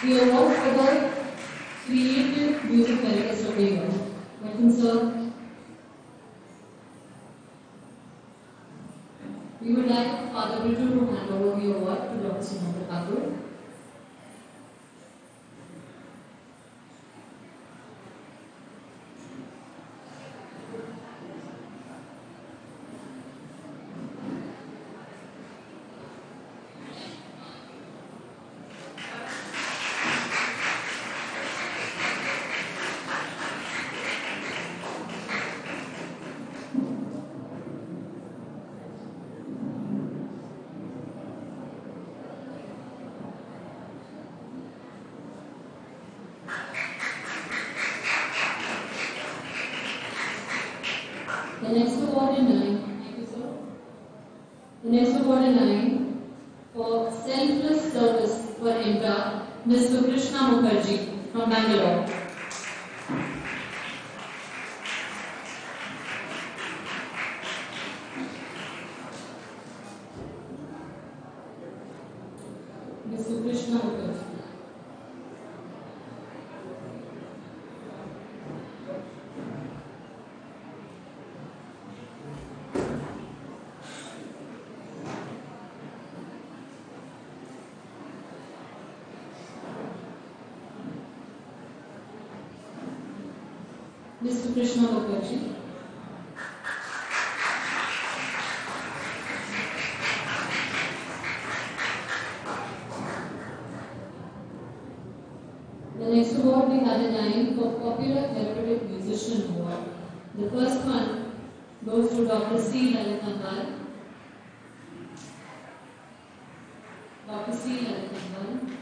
The award for the Creative Music Therapist of the Year. Welcome, sir. We would like Father Britu to hand over the award to Dr. Sumanta Thakur. The next award in line, thank you sir. The next award in line for selfless service for IMTA, Mr. Krishna Mukherjee from Bangalore. Mr. Krishna Mukherjee. Mr. Krishna Mukherjee. The next award we have in line for Popular Therapeutic Musician Award. The first one goes to Dr. C. Lalitambal. Dr. C. Lalitambal.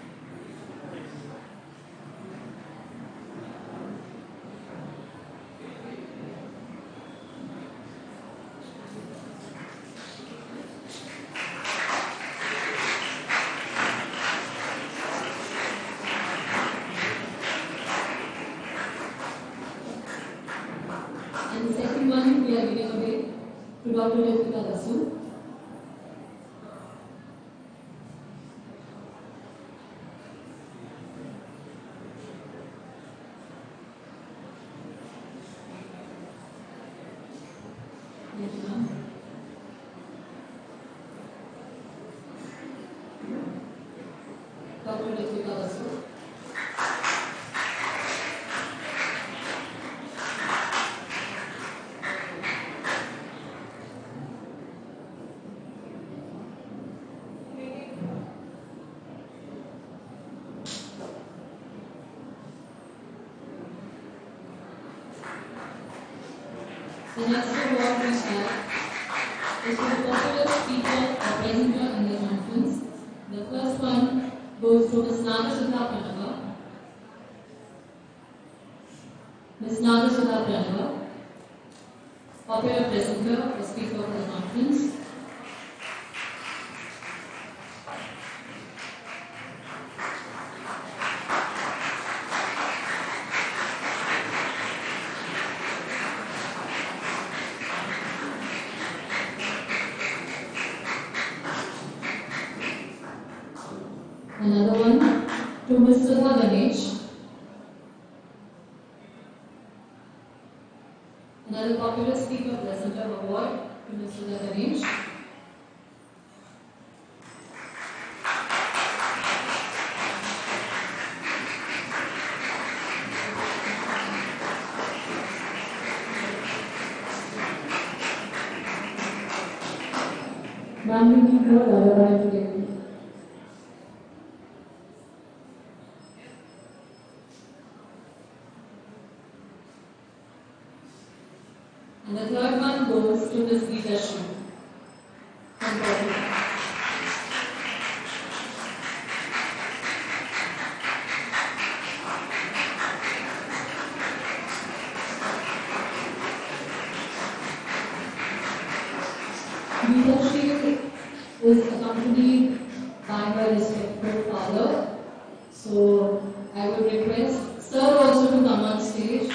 And the second one we are giving away to Dr. Ritika Basu. Thank you, ma'am. Dr. Ritika Basu. The next award we have is for the popular speaker or presenter in the conference. The first one goes to Ms. Nagasudha Pranava. Ms. Nagasudha Pranava, popular presenter or speaker for the conference. Another one to Ms. Sudha Ganesh. Another popular speaker presenter award to Ms. Sudha Ganesh. Ma'am, we need more other to get you. And the third one goes to Ms. Geeta Shri from Portugal. Geeta Shri is accompanied by her respectful father. So I would request Sir also to come on stage.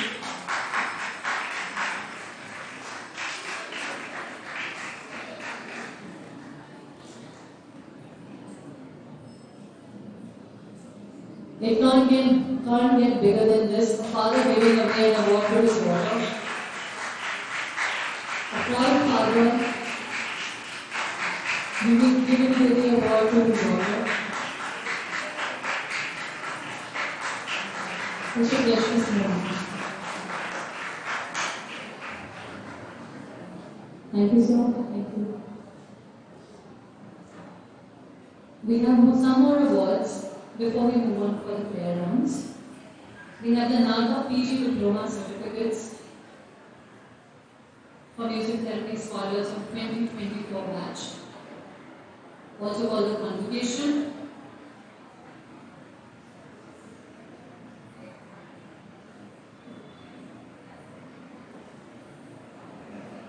It can't get bigger than this. A father giving away an award to his daughter. A proud father giving the award to his daughter. Such a precious moment. Thank you, sir. Thank you. We have some more awards before we move on for the prayer rounds. We have the NATA PG Diploma Certificates for Music Therapy Scholars of 2024 batch, also called the Convocation.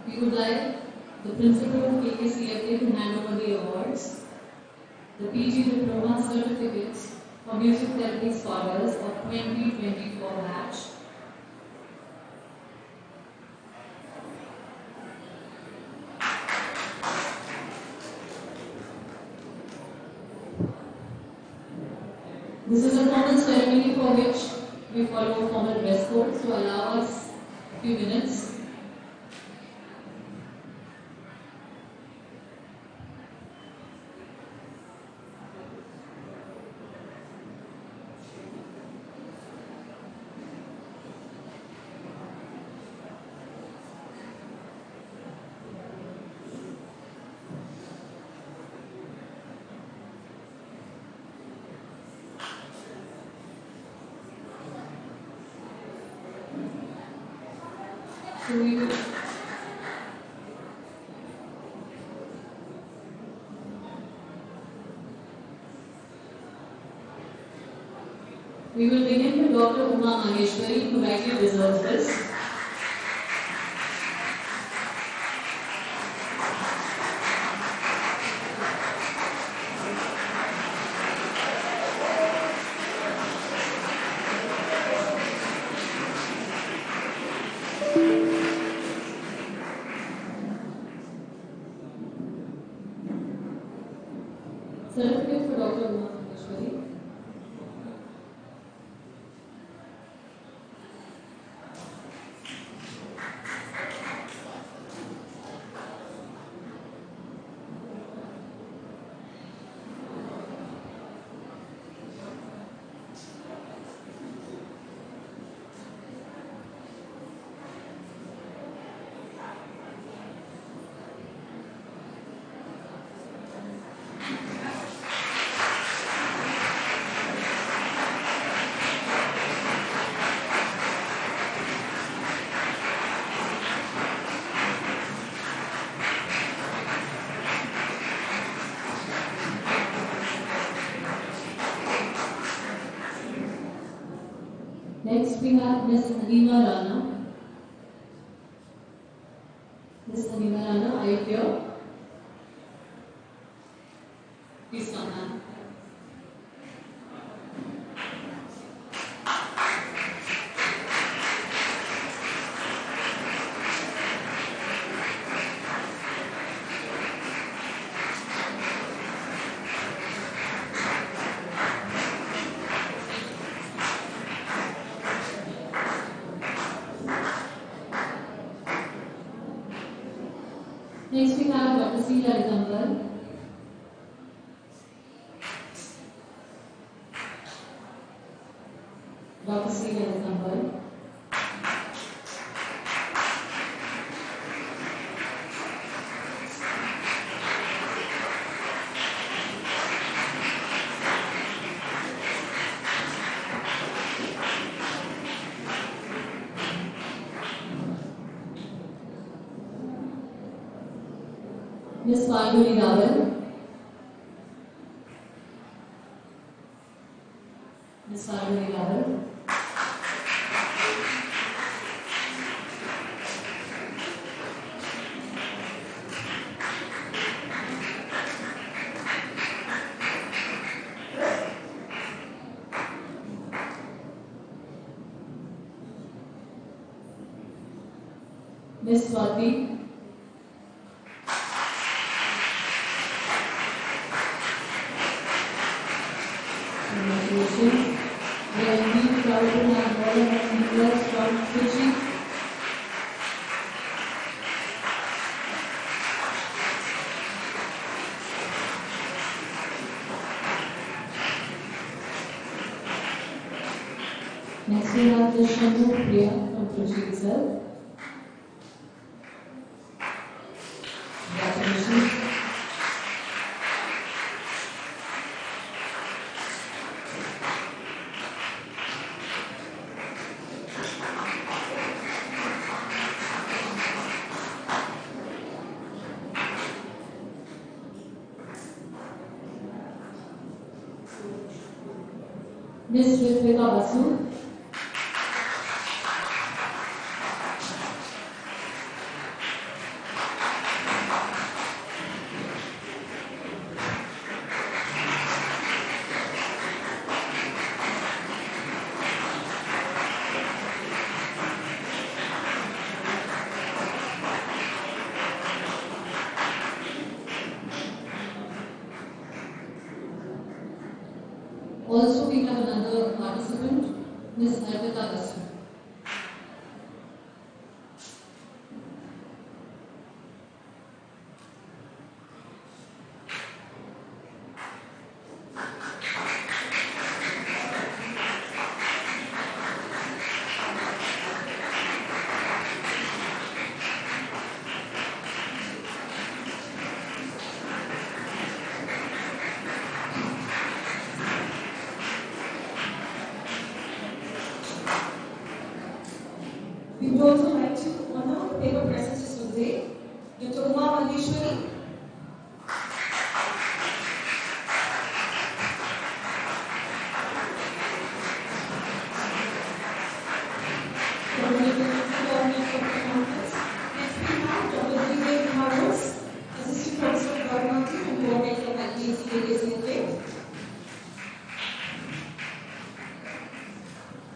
We would like the Principal of KKCFA to hand over the awards. The PG Diploma Certificates for Music Therapy Scholars of 2024 batch. This is a formal ceremony for which we follow a formal dress code, so allow us a few minutes. So we will begin with Dr. Uma Maheshwari, who rightly deserves this. Certificate for Dr. Uma Maheshwari. Next we have Ms. Anima Rana. Ms. Anima Rana, are you here? Please come, ma'am. Next we have Dr. C. Lalitambal. Dr. C. Lalitambal. Ms. Falguni Rawal. Ms. Falguni Rawal. Ms. Swati. Congratulations. We are indeed proud to have all of our leaders from Trichy. Next we have the Shanmu Priya from Trichy itself. Congratulations. Miss Ritvika Basu. Also, we have another participant, Ms. Arpita Basu. We would also like to honor the paper presences for the day, Dr. Uma Malleshwari, Assistant Professor of Biology and Coordinator of IMTA KAVIRI.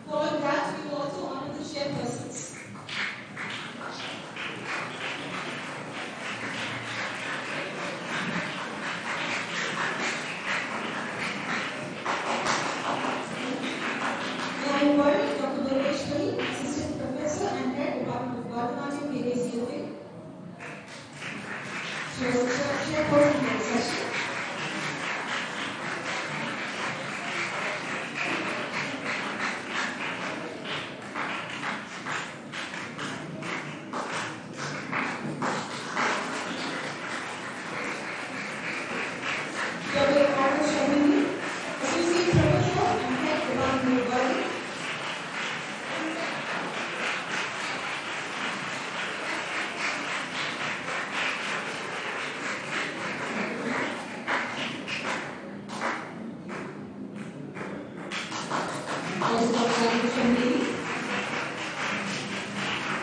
Following that, we will also honor the chairpersons. I invite Dr. Malleshwari, Assistant Professor and Head Department of Biology and KAVIRI. She was the chairperson for the session.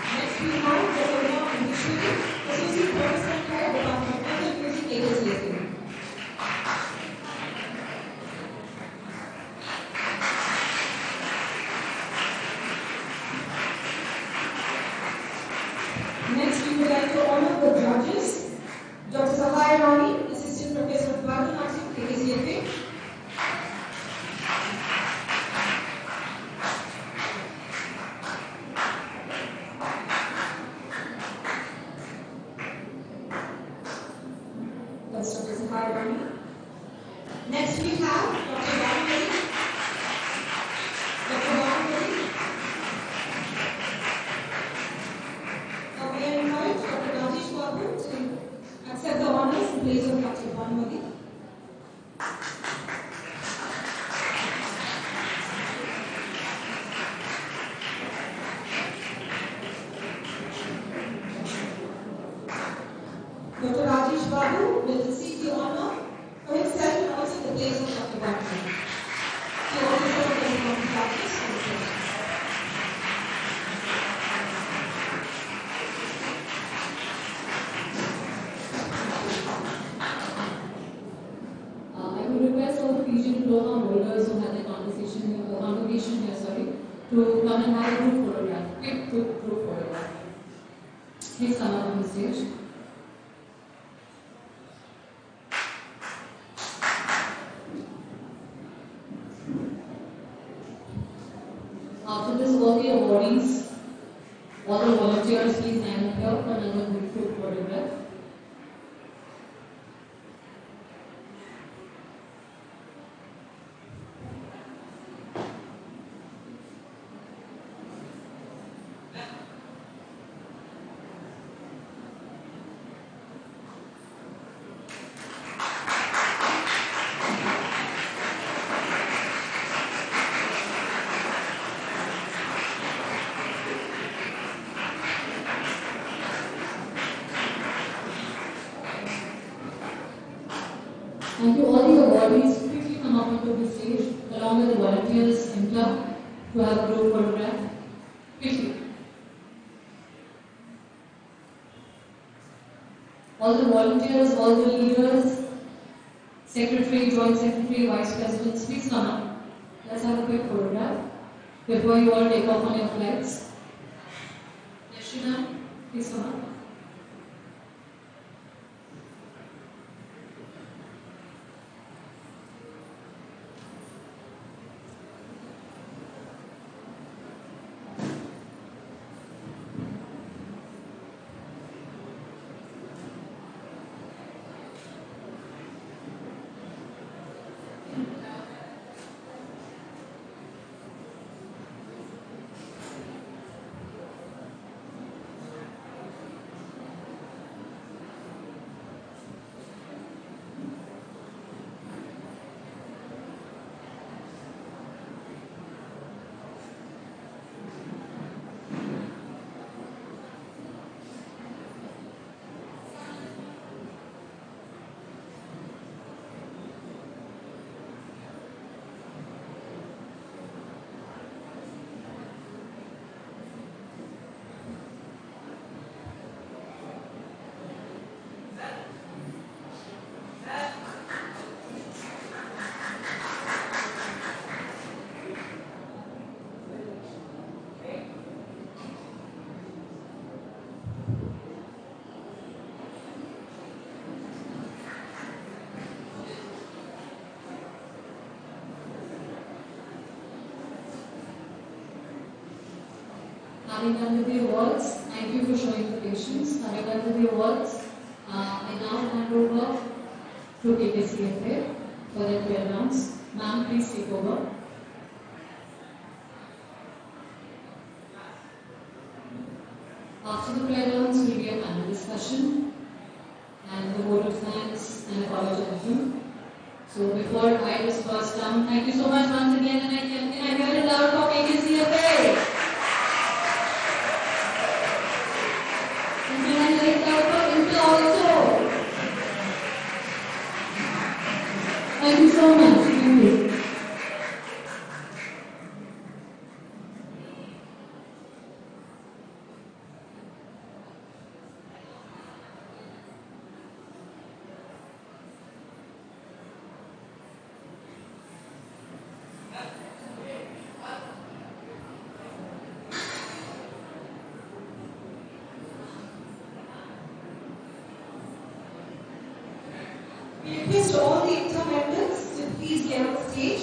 Next we have Dr. Uma Malleshwari, Associate Professor and Head Department of Music KAVIRI. Next we would like to honor the judges, Dr. Sahaya Rani, Assistant Professor of Bharatanatyam KAVIRI. That's Dr. Sahaya Rani. Next we have Dr. Vanmari. Dr. Vanmari. We invite Dr. Rajesh Babu to accept the honors in place of Dr. Vanmari. Dr. Rajesh Babu will receive the honor for himself and also the place of Dr. Vanmari. He also served as a practice for the session. I would request all the PG diploma holders who had their congregation here, to come and have a group photograph, quick group photograph. Please come up on the stage. After this, all the awardees, all the volunteers, please stand up here for another group photograph. And to all the awardees, quickly come up onto the stage along with the volunteers IMTA to have a group photograph. Quickly. All the volunteers, all the leaders, secretary, joint secretary, vice presidents, please come up. Let's have a quick photograph before you all take off on your flights. Yashina, please come up. Having done with the awards, thank you for showing the patience. Having done with the awards, I now hand over to KKCFA for them to announce. Ma'am, please take over. After the prayer dance will be a panel discussion and the vote of thanks and a college anthem. So before I disperse down, thank you so much once again, and I hear it loud for KKCFA. Also. Thank you so much. Thank you. We request all the IMTA members to please get on stage.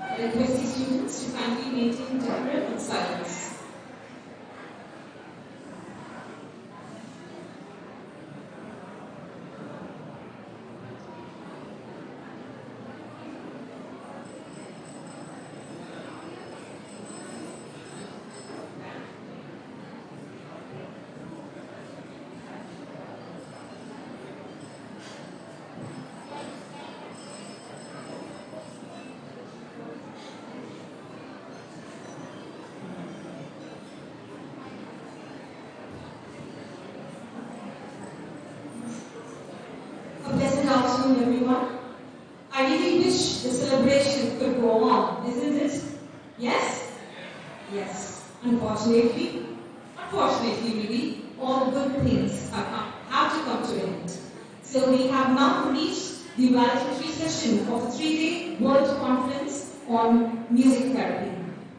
I request the students to kindly maintain decorum and silence. A pleasant afternoon, everyone. I really wish the celebration could go on, isn't it? Yes? Yes. Unfortunately, maybe, all good things have to come to an end. So we have now reached the valedictory session of the 3-day World Conference on Music Therapy.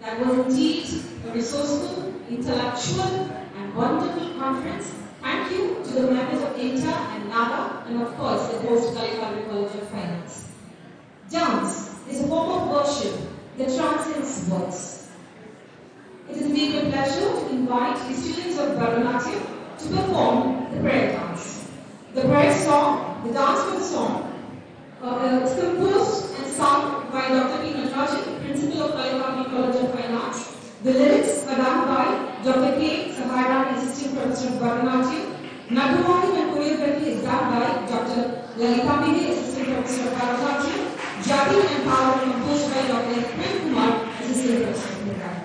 That was indeed a resourceful, intellectual, and wonderful conference. Thank you to the members of IMTA and NADA, and of course the host KALAI College of Fine Arts. Dance is a form of worship that transcends words. It is my great pleasure to invite the students of Bharatanatyam to perform the prayer dance. The prayer song, the dance for the song, is composed and sung by Dr. P. Natarajan, Principal of KALAI College of Fine Arts. The lyrics are done by Dr. K. Saharan, Assistant Professor of Bharatanatyam. Natruvadi and choreography is done by Dr. Lalita Bide, Assistant Professor of Bharatanatyam. Jadi and power composed by Dr. Prem Kumar, Assistant Professor of Bharatanatyam.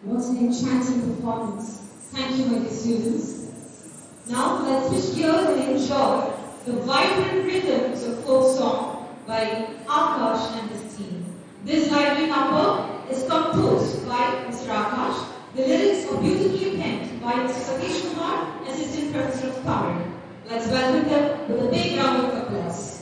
What an enchanting performance. Thank you, my dear students. Now let's switch gears and enjoy the vibrant rhythms of folk song by Akash and his team. This lively number is composed by Mr. Akash. The lyrics are beautifully penned by Mr. Satish Kumar, Assistant Professor of KAVIRI. Let's welcome them with a big round of applause.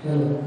Hello.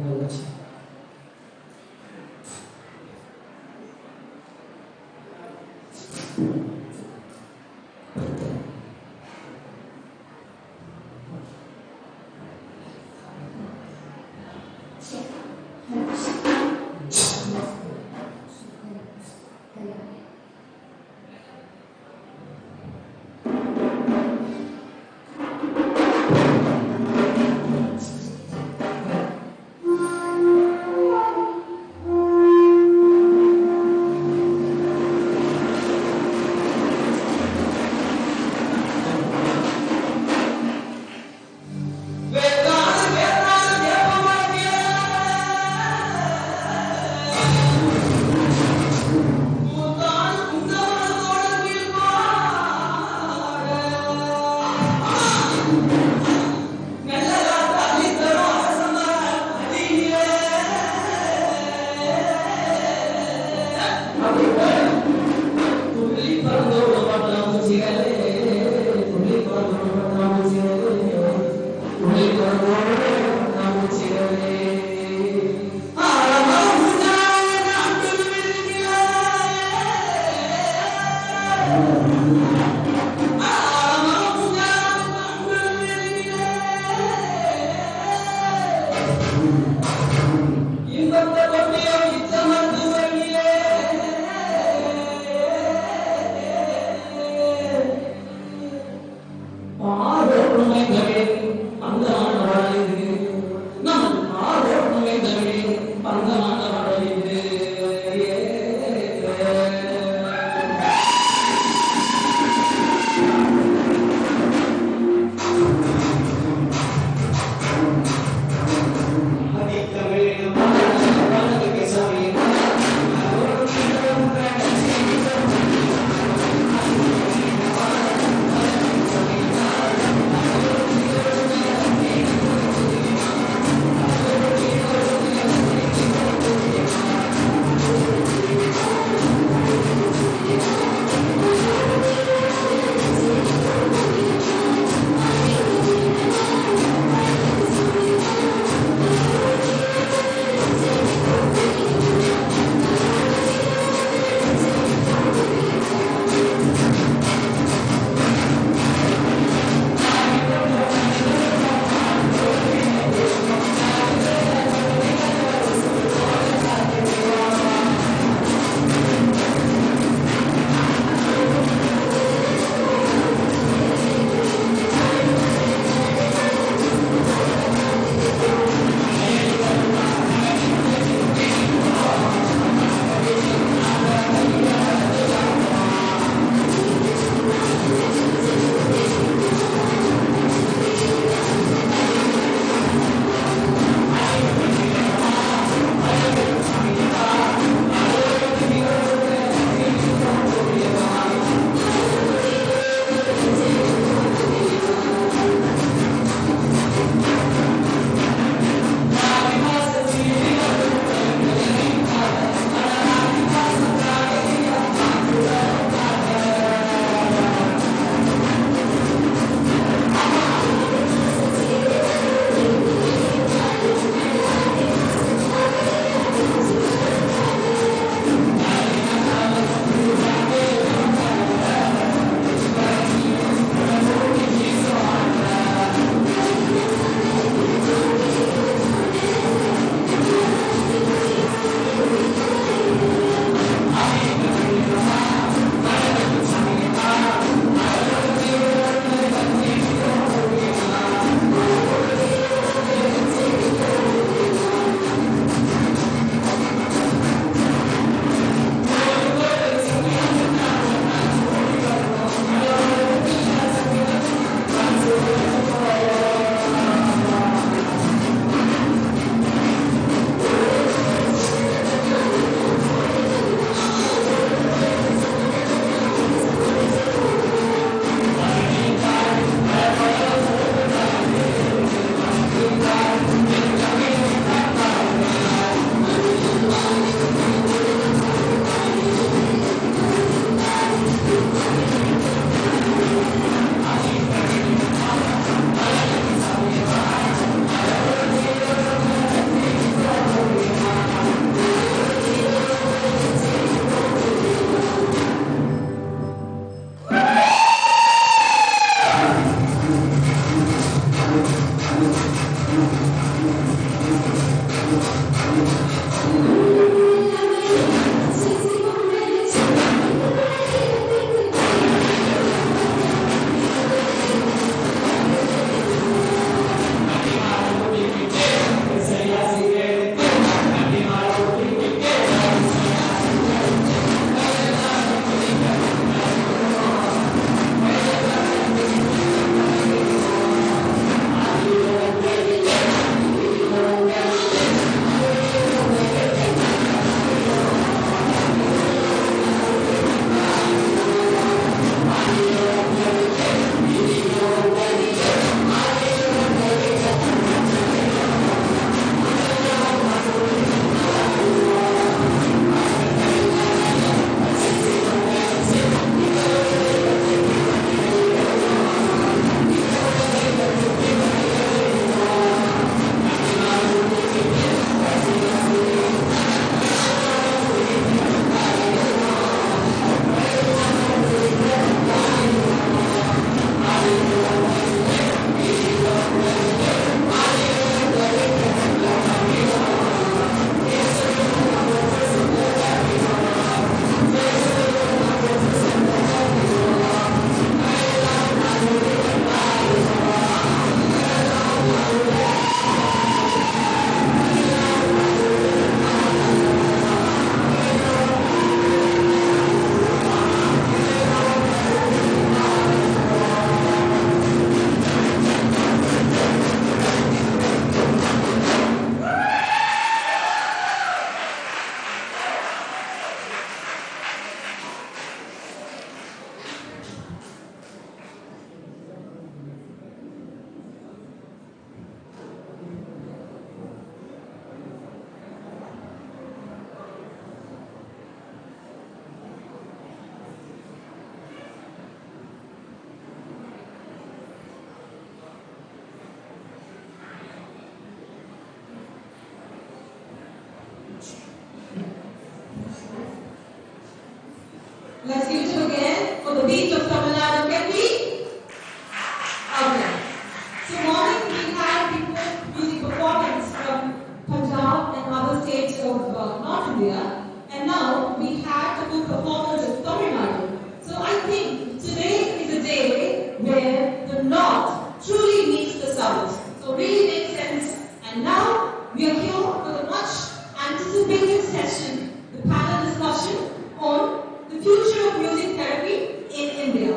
session, the panel discussion on the future of music therapy in India.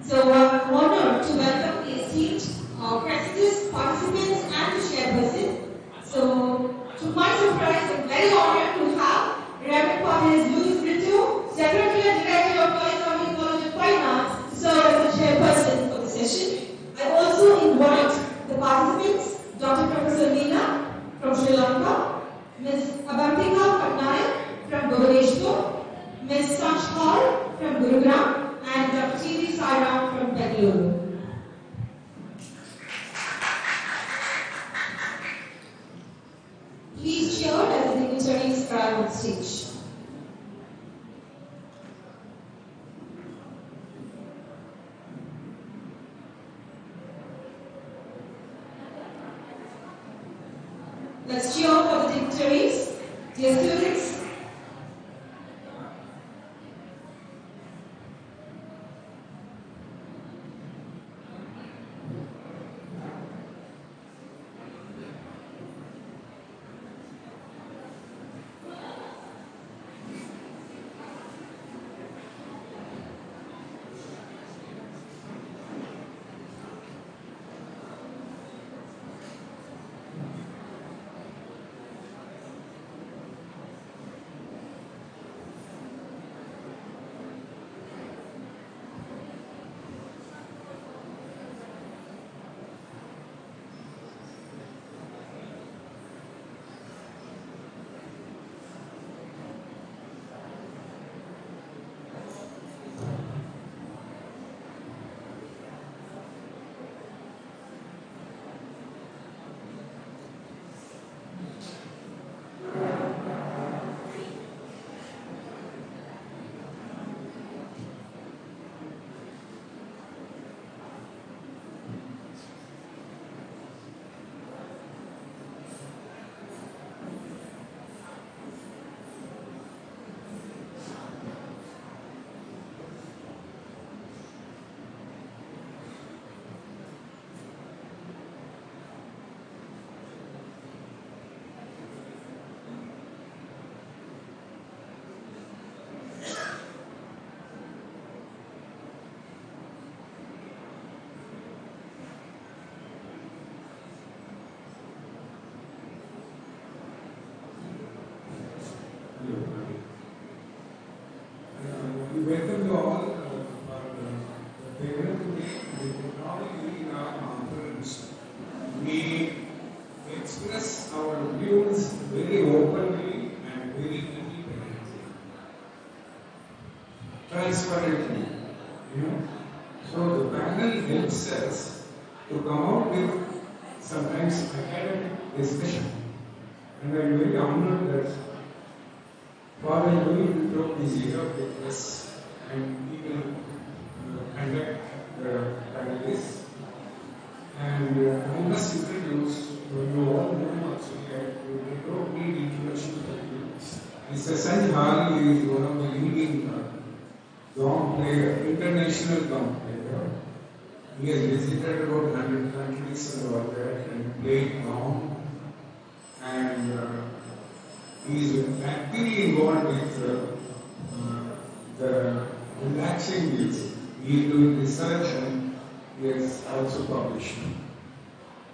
So I'm honored to welcome the esteemed presenters, participants and the chairperson. So to my surprise, I'm very honored to have Reverend Father Louis Brito, Secretary and Director of KALAI College of Fine Arts, to serve as the chairperson for the session. I also invite the participants, Dr. Professor Meena from Sri Lanka, Ms. Abantika Patnaik from Bhubaneswar, Ms. Sanchkar from Gurugram, and Dr. T.V. Sairam from Bangalore. Please cheer as the dignitaries arrive on stage. Let's cheer for the dignitaries, dear students. We welcome you all for the event today. The technology in our conference. We express our views very openly and very independently, transparently. So the panel helps us to come out with sometimes academic discussion, and I am very honored that Father Louis Brito is here with us, and he will conduct the panelists. And I must introduce, you all know actually, I don't need introduction to you. Mr. Sanjhal is one of the leading gong player, international gong player. He has visited about 100 countries in the world and played gong. And he is actively involved with the relaxing music. He is doing research and he has also published.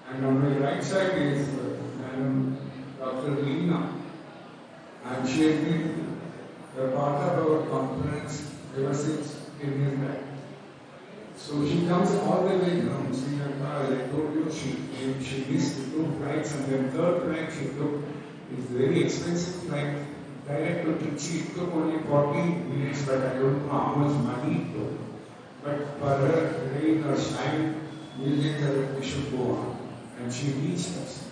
And on my right side is Madam Dr. Leena. And she has been a part of our conference ever since 10 years back. So she comes all the way from Sri Lanka. As I told you, she missed 2 flights, and then 3rd flight she took. It's very expensive flight. Direct to Trichy, it took only 40 minutes, but I don't know how much money it took. But for her, rain or shine, music we should go on. And she reached us.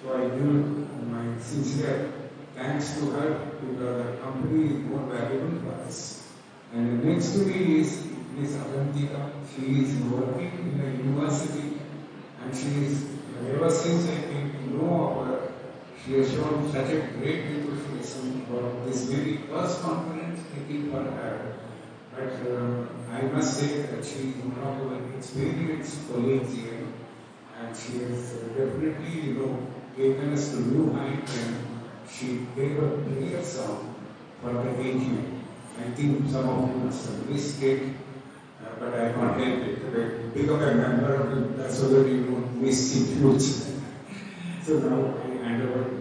So I give my sincere thanks to her, because her company is more valuable for us. And next to me is Ms. Abantika. She is working in a university, and she is, ever since I came to know of her, she has shown such a great enthusiasm for this very first conference taking for her. But I must say that she is one of our experienced colleagues here, and she has definitely, taken us to new heights, and she gave a prayer song for the AGM. I think some of you must have missed it, but I can't help it. Become a member of it so that you don't miss it future. So now I hand over to my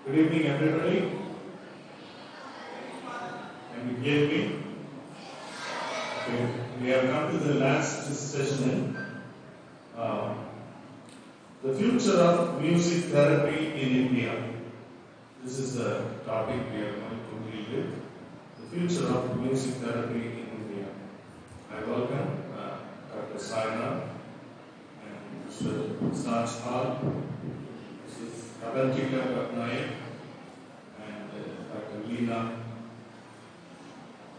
Good evening, everybody. Can you hear me? Okay. We have come to the last session. The future of music therapy in India. This is the topic we are going to deal with. The future of music therapy in India. I welcome Dr. Saina and Mr. Saj Hall, Mrs. Kavantika Nayak, and Dr. Leena.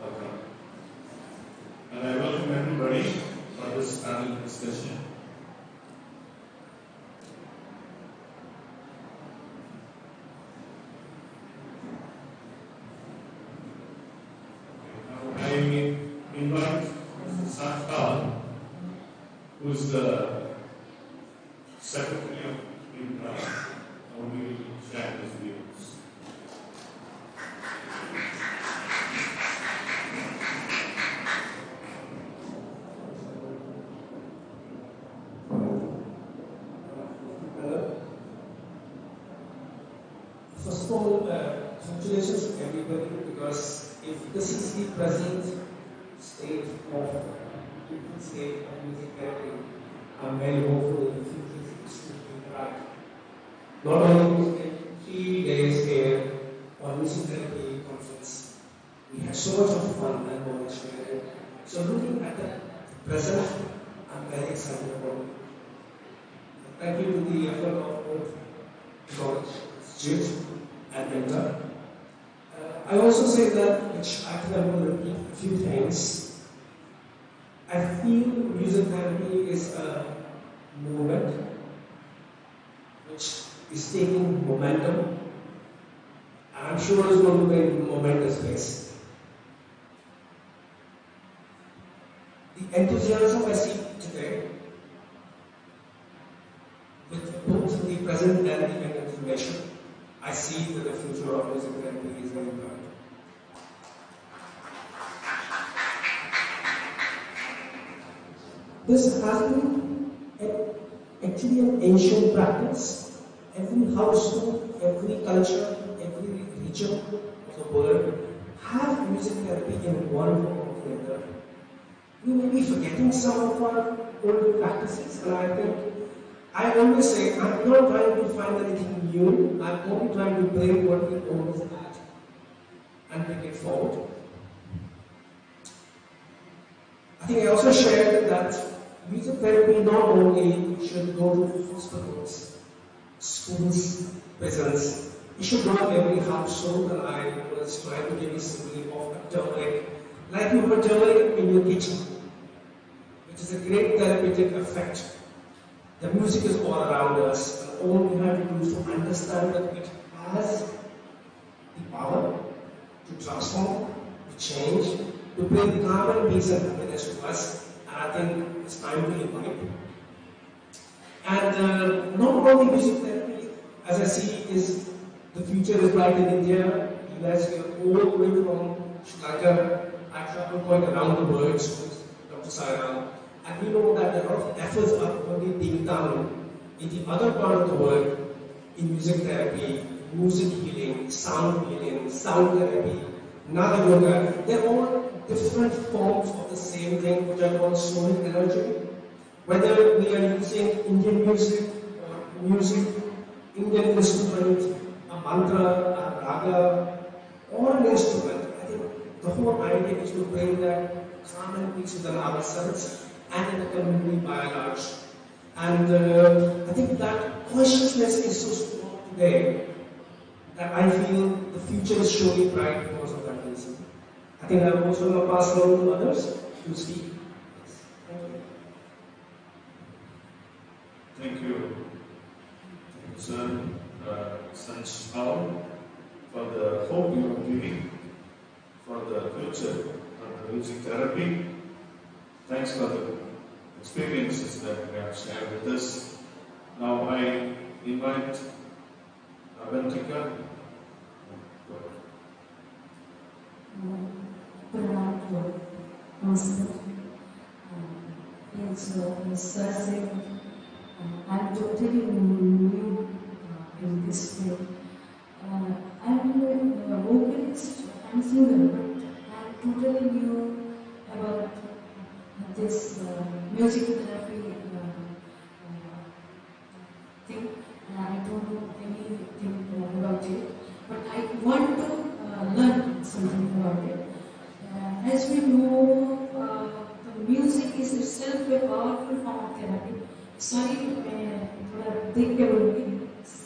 Welcome. And I welcome everybody for this panel discussion. Now I invite Mr. Saj, who is the Secretary of IMTA, who will share his views. First of all, congratulations to everybody, because if this is the present state of music therapy, I'm very hopeful that the future is to be bright. Not only we spent 3 days here on music therapy conference, we had so much of fun and knowledge sharing. So looking at the present, I'm very excited about it. Thank you to the effort of both George, Jit, and IMTA. I also say that, which I think I'm going to repeat a few things. I feel music therapy is a movement which is taking momentum, and I'm sure it's going to be a momentous pace. The enthusiasm I see today, with both the present and the end information, I see that the future of music therapy is very bright. This has been actually an ancient practice. Every household, every culture, every region of the world have music therapy in one form or the other. We may be forgetting some of our old practices, and I always say, I'm not trying to find anything new, I'm only trying to bring what we always had and bring it forward. I think I also shared that music therapy not only should go to hospitals, schools, prisons, it should go to every household, and I was trying to give you simply of a turmeric, like you put turmeric in your kitchen, which is a great therapeutic effect. The music is all around us, and all we have to do is to understand that it has the power to transform, to change, to bring calm and peace and happiness to us, and I think it's time to invite. And not only music therapy, as I see, is the future is bright in India. You guys are all going from Sri Lanka. I travel quite around the world with Dr. Saira. And we know that a lot of efforts are already being done in the other part of the world in music therapy, music healing, sound therapy, nada yoga. They're all different forms of the same thing, which I call sonic energy. Whether we are using Indian music or music, Indian instrument, a mantra, a raga, or an instrument, I think the whole idea is to bring that calm and peace within ourselves and in the community by and large. And I think that consciousness is so strong today that I feel the future is surely bright because of that reason. I think I'm also going to pass it on to others to speak. Thank you, sir, Sanj Paul, for the hope you are giving for the future of the music therapy. Thanks for the experiences that they have shared with us. Now I invite Avantika. I'm totally new in this field. I'm a vocalist and singer, but I'm totally new about this music therapy thing. I don't know anything about it, but I want to learn something about it. As we know, the music is itself a powerful form of therapy. Sorry, थोड़ा देख के बोलूँगी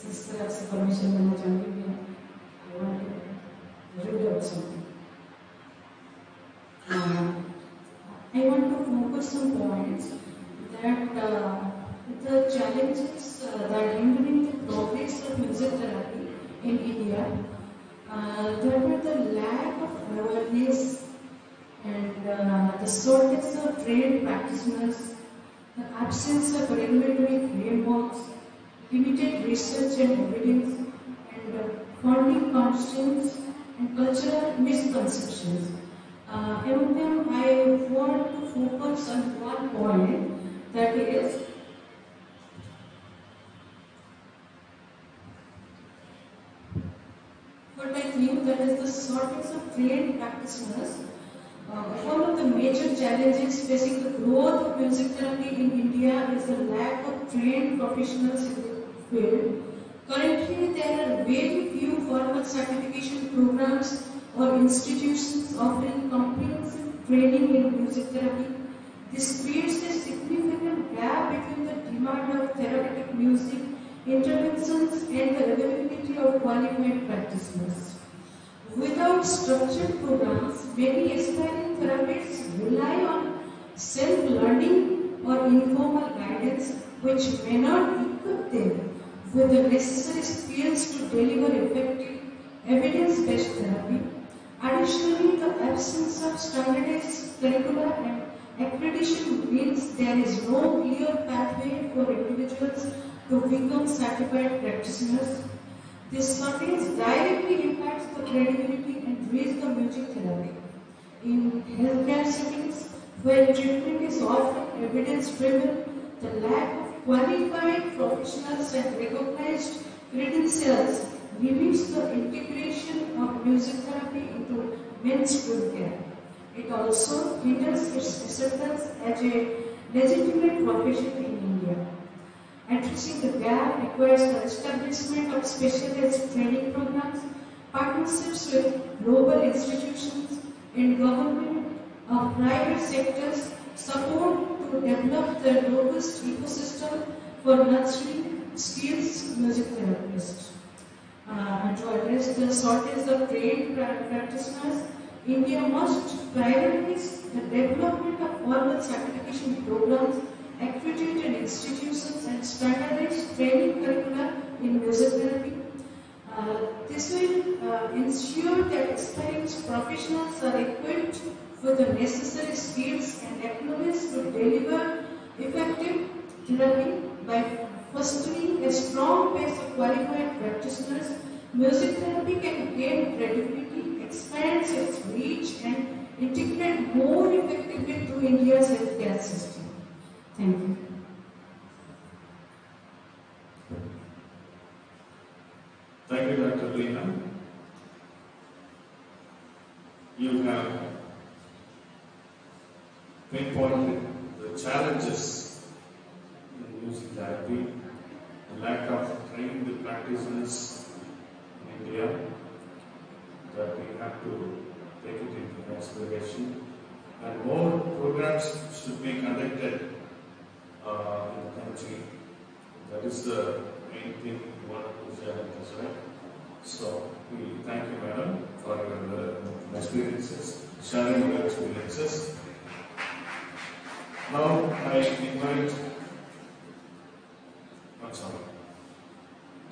इस तरह से permission लेना चाहूँगी कि I want to read out something. I want to focus on points that the challenges that hindering the progress of music therapy in India, there were the lack of awareness and the shortage of trained practitioners, the absence of regulatory frameworks, limited research and evidence, and funding constraints and cultural misconceptions. Among them, I want to focus on one point, that is what I think, that is the shortage of trained practitioners. One of the major challenges facing the growth of music therapy in India is the lack of trained professionals in the field. Currently, there are very few formal certification programs or institutions offering comprehensive training in music therapy. This creates a significant gap between the demand of therapeutic music interventions and the availability of qualified practitioners. Without structured programs, many aspiring therapists rely on self-learning or informal guidance, which may not equip them with the necessary skills to deliver effective, evidence-based therapy. Additionally, the absence of standardized curricula and accreditation means there is no clear pathway for individuals to become certified practitioners. This shortage directly impacts the credibility and reach of music therapy. In healthcare settings, where treatment is often evidence-driven, the lack of qualified professionals and recognized credentials limits the integration of music therapy into mainstream care. It also hinders its acceptance as a legitimate profession in India. Addressing the gap requires the establishment of specialized training programs, partnerships with global institutions, and government or private sectors support to develop the robust ecosystem for nurturing skills music therapists. And to address the shortage of trained practitioners, India must prioritize the development of formal certification programs, accredited institutions, and standardized training curricula in music therapy. This will ensure that experienced professionals are equipped with the necessary skills and acknowledged to deliver effective therapy. By fostering a strong base of qualified practitioners, music therapy can gain credibility, expand its reach, and integrate more effectively into India's healthcare system. Thank you. Thank you, Dr. Leena. You have pinpointed the challenges in music therapy, the lack of trained practitioners in India, that we have to take it into consideration, and more programs should be conducted in the country. That is the main thing we want to share with us, right? So, we thank you, madam, for your experiences, sharing your experiences. Now, I invite,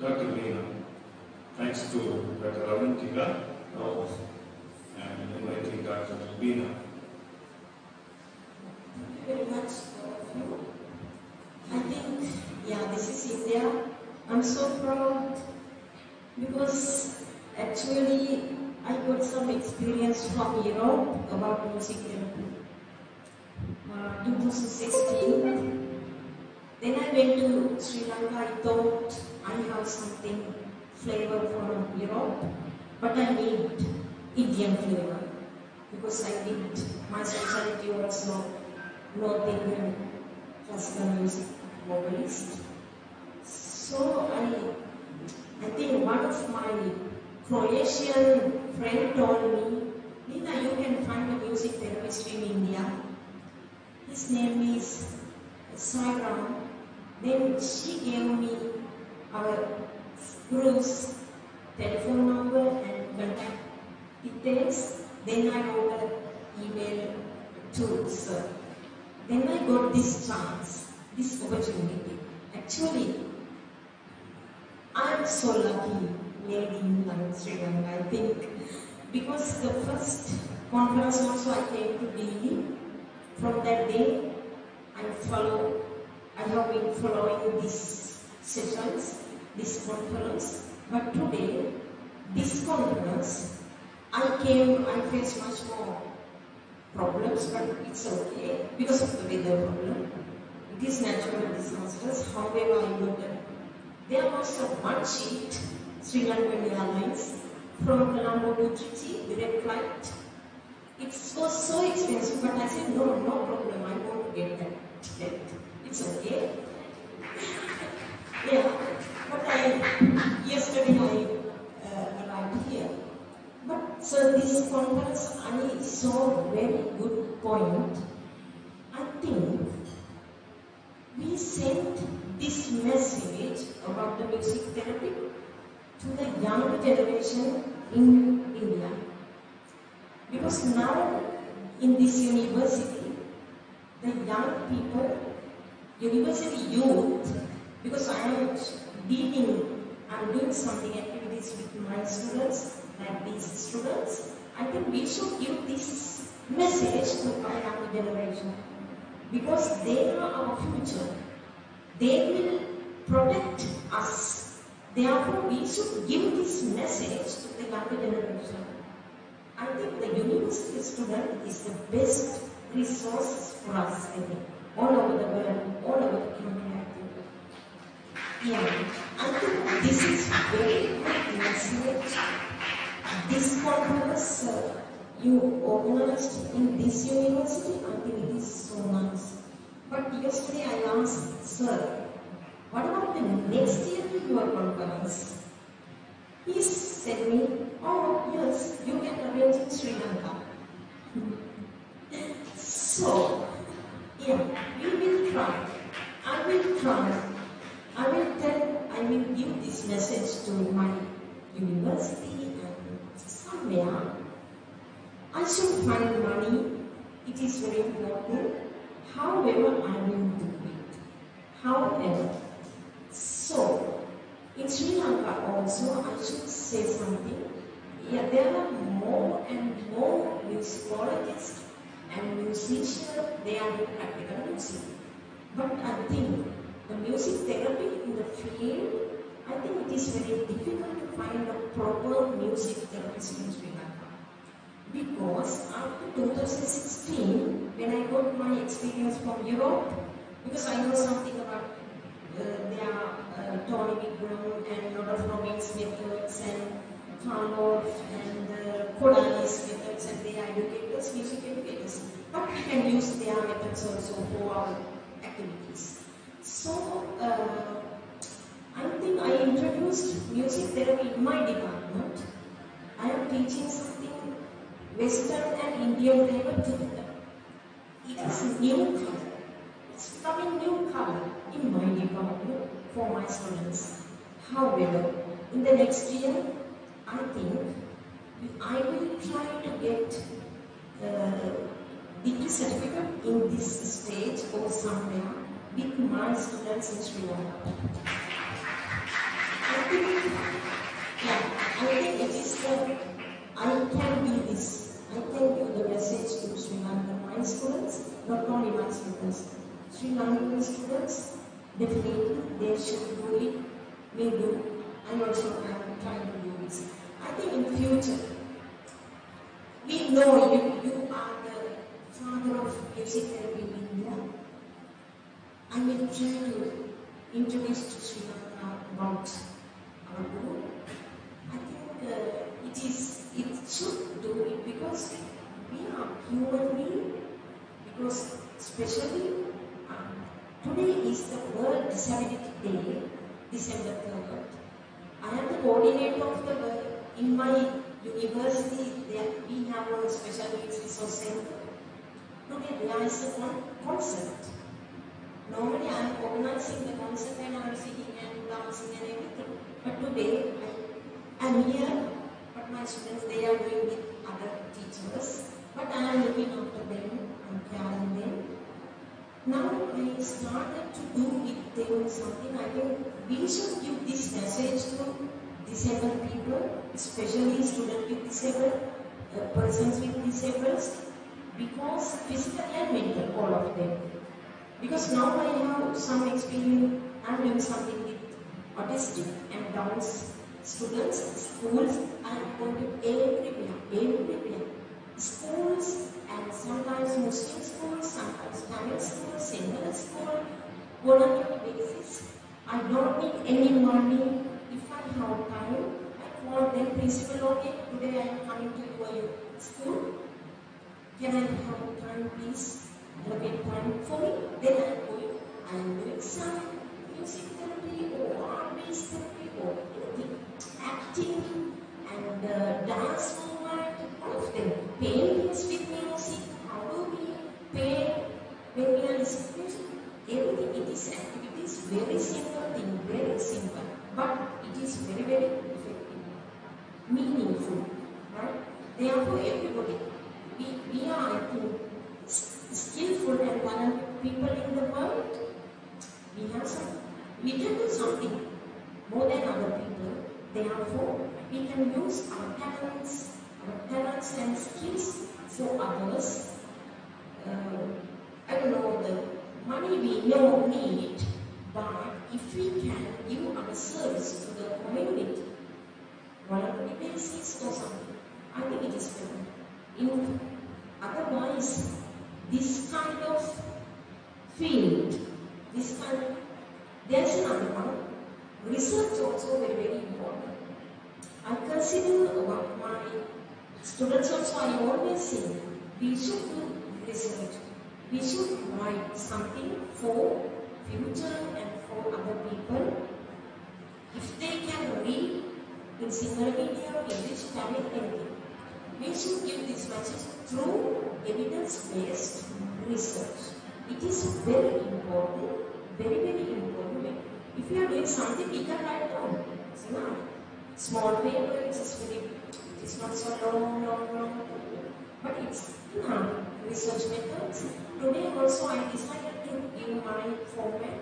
Dr. Leena. Thanks to Dr. Avantika. Now, I'm inviting Dr. Leena. Thank you very much for you. music there. I'm so proud because actually I got some experience from Europe about music therapy. 2016. Then I went to Sri Lanka. I thought I have something flavor from Europe, but I need Indian flavor because I did my specialty also North Indian classical music vocalist. So I think one of my Croatian friend told me, Nina, you can find a music therapist in India. His name is Sairam. Then she gave me our guru's telephone number and contact details. Then I wrote an email to sir. Then I got this chance, this opportunity. Actually, I'm so lucky lady in Sri Lanka, I think, because the first conference also I came to Delhi. From that day, I have been following these sessions, this conference. But today, this conference, I faced much more problems, but it's okay because of the weather problem. It is natural disasters. However, I noted there was one sheet, Sri Lankan Airlines, from Colombo to Trichy, direct flight. It was so expensive, but I said, no problem, I want to get that ticket. It's okay. Yeah, but yesterday I arrived here. But so this conference, I saw a very good point. I think we sent this message about the music therapy to the younger generation in India. Because now in this university, the young people, university youth, because I'm doing something activities with my students, like these students, I think we should give this message to our younger generation. Because they are our future. They will protect us. Therefore, we should give this message to the younger generation. I think the university student is the best resource for us, I think, all over the world, all over the country. Yeah, I think this is very good message. This conference you organized in this university, I think it is so nice. But yesterday I asked, sir, what about the next year your conference? He said me, oh yes, you can arrange in Sri Lanka. So, yeah, we will try. I will try. I will give this message to my university and somewhere. I should find money. It is very important. However, I will do it. However, so in Sri Lanka also, I should say something. Yeah, there are more and more musicologists and musicians. They are doing practical music. But I think the music therapy in the field, I think it is very difficult to find a proper music therapist in Sri Lanka. Because after 2016, when I got my experience from Europe, because I know something about their Tony Bigrum and lot of Robbins methods and Karloff and KALAI's methods, and they are educators, music educators. But we can use their methods also for our activities. So, I think I introduced music therapy in my department. I am teaching something Western and Indian flavor together. It is new color. It's coming new color in my department for my students. However, in the next year, I think I will try to get degree certificate in this stage or somewhere with my students in Sri Lanka. I think it is the, I can do this. I can give the message to Sri Lankan my students, not only my students, Sri Lankan students, Definitely, they should do it. We do. I also am trying to do this. I think in future, we know you are the father of music therapy in India. I will try to introduce to Sri Lanka about our guru. I think it should do it because we are human beings. Because especially today is the World Disability Day, December 3rd. I am the coordinator of the work in my university. There we have a special needs resource center. Today there is a concert. Normally I am organizing the concert and I am singing and dancing and everything. But today I am here, but my students they are doing with other teachers. But I am looking after them, I am caring them. Now I started to do with them something. I think we should give this message to disabled people, especially students with disabled, persons with disables, because physical and mental, all of them. Because now I have some experience, I'm doing something with autistic and Down students, schools, I'm going to everywhere. Schools and sometimes Muslim schools, sometimes Tamil schools, single school, volunteer basis. I don't need any money. If I have time, I call them principal, okay, today I am coming to your school. Can I have time, please? Allocate time for me. Then I am doing some music therapy or art-based therapy or anything. Acting and dance movement, all of them. Pain is with music. How do we pain when we are listening to music? Everything, it is activities, very simple thing, very simple. But it is very, very effective, meaningful, right? Therefore, everybody, we are, I think, skillful and talented people in the world. We can do something more than other people. Therefore, we can use our talents and skills for others. I don't know the money we know need, but if we can give our service to the community, voluntary basis or something, I think it is better. Otherwise, this kind of field, there's another one. Research also very, very important. I consider about my students also, I always say, we should do research. We should write something for future and for other people. If they can read in single media, English, Tamil, anything, we should give this message through evidence-based research. It is very important, very, very important. If you are doing something, we can write down. It's enough. Small paper, it is not so long. But it's enough. Research methods. Today also I decided to give my format.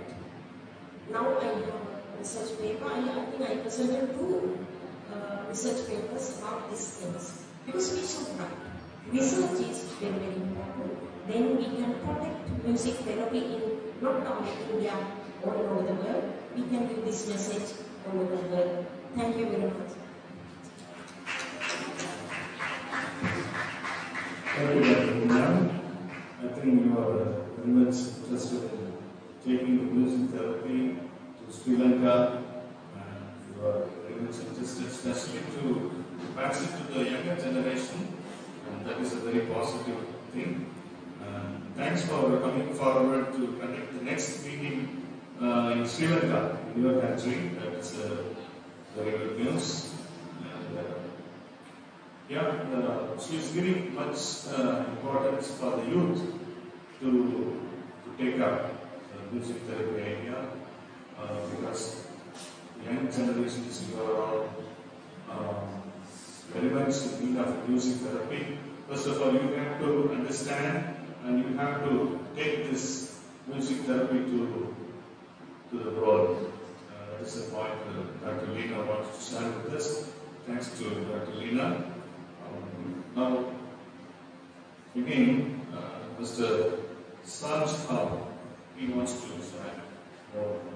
Now I have a research paper. I think I presented 2 research papers about these things. Because we should write. Research is very, very important. Then we can protect music therapy in not only India, all over the world. We can give this message all over the world. Thank you very much. Thank you, Dr. Vinay. I think you are very much interested in taking the music therapy to Sri Lanka, and you are very much interested especially to pass it to the younger generation, and that is a very positive thing. Thanks for coming forward to conduct the next meeting in Sri Lanka, in your country. That is very good news. And she is giving much importance for the youth to take up the music therapy idea because the young generation is all very much in need of music therapy. First of all, you have to understand and you have to take this music therapy to the world. That is the point Dr. Lina wants to share with us. Thanks to Dr. Lina. Now, again, Mr. Sanj, he wants to share more.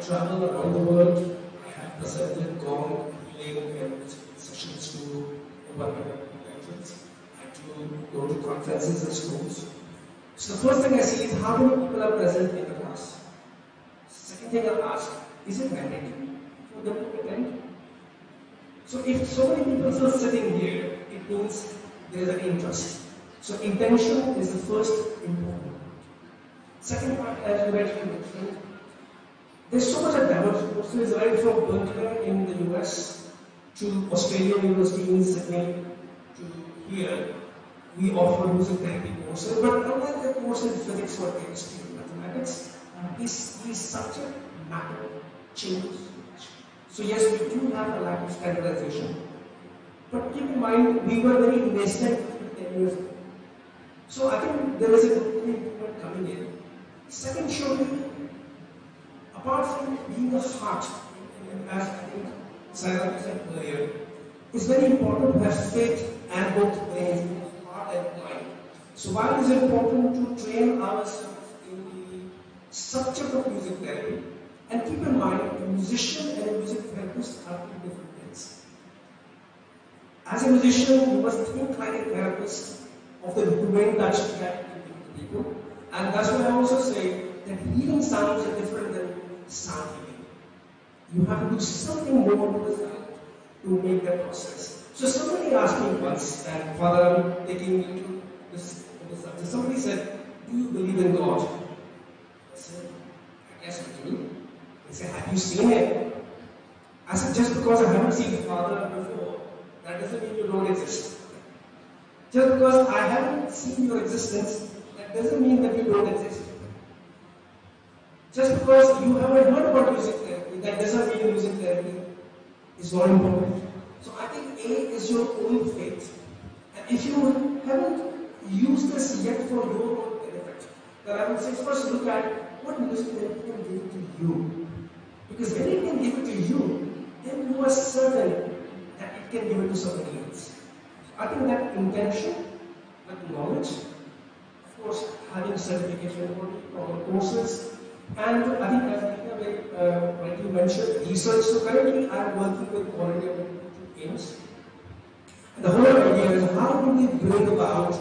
travel around the world. I have presented, gone, healing and sessions to over 100 countries. I do go to conferences and schools. So the first thing I see is how many people are present in the class. Second thing I ask, is it mandatory for them to attend? So if so many people are sitting here, it means there is an interest. So intention is the first important. Second part, as you mentioned, there's so much of diversity. Courses right from Berkeley in the US to Australian University in Sydney to here. We offer music therapy courses, but unlike the course in physics or chemistry or mathematics, these subject matter changes. So yes, we do have a lack of standardization. But keep in mind, we were very nascent 10 years ago. So I think there is a good improvement coming in. Second, surely, apart from being a heart, as I think Sarah said earlier, it's very important to have faith and both brains, both heart and mind. So while it is important to train ourselves in the subject of music therapy, and keep in mind, a musician and a music therapist are two different things. As a musician, you must think like a therapist of the domain touch that you give to people. And that's why I also say that healing sounds are different than sound healing. You have to do something more to the sound to make that process. So somebody asked me once, and Father, I'm taking you to this subject. Somebody said, do you believe in God? I said, I guess I do. They said, have you seen it? I said, just because I haven't seen the Father before, that doesn't mean you don't exist. Just because I haven't seen your existence, that doesn't mean that you don't exist. Just because you haven't heard about music therapy, that doesn't mean music therapy is not important. So I think A is your own faith. And if you haven't used this yet for your own benefit, then I would say first look at what music therapy can give to you. Because when it can give it to you, then you are certain that it can give it to somebody else. I think that intention, that knowledge, of course, having certification or courses, and I think as Nina very rightly mentioned, research. So currently I am working with quality of aims. And the whole idea is how do we bring about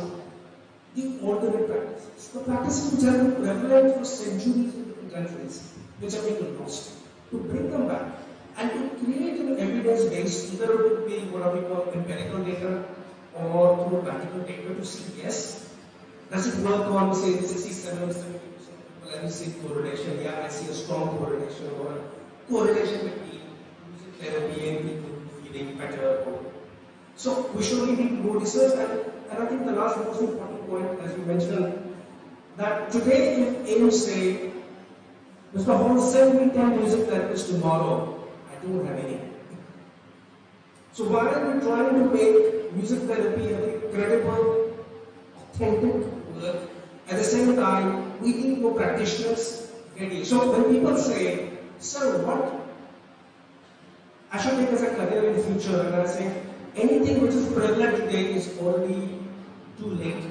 the alternate practices? The practices which have been prevalent for centuries in different countries, which have been lost, to bring them back and to create an evidence base, either it would be what we call empirical data or through practical data to see, yes, does it work on, say, 67, 70%? Let me see correlation. Yeah, I see a strong correlation or a correlation between music therapy and people feeling better. So we should really do more research. And I think the last most important point, as you mentioned, that today if AIMS say, Mr. Hall, send me 10 music therapists tomorrow, I don't have any. So why are we trying to make music therapy a credible, authentic work? At the same time, we need more practitioners ready. So when people say, sir, what I should take as a career in the future, and I say, anything which is prevalent today is already too late.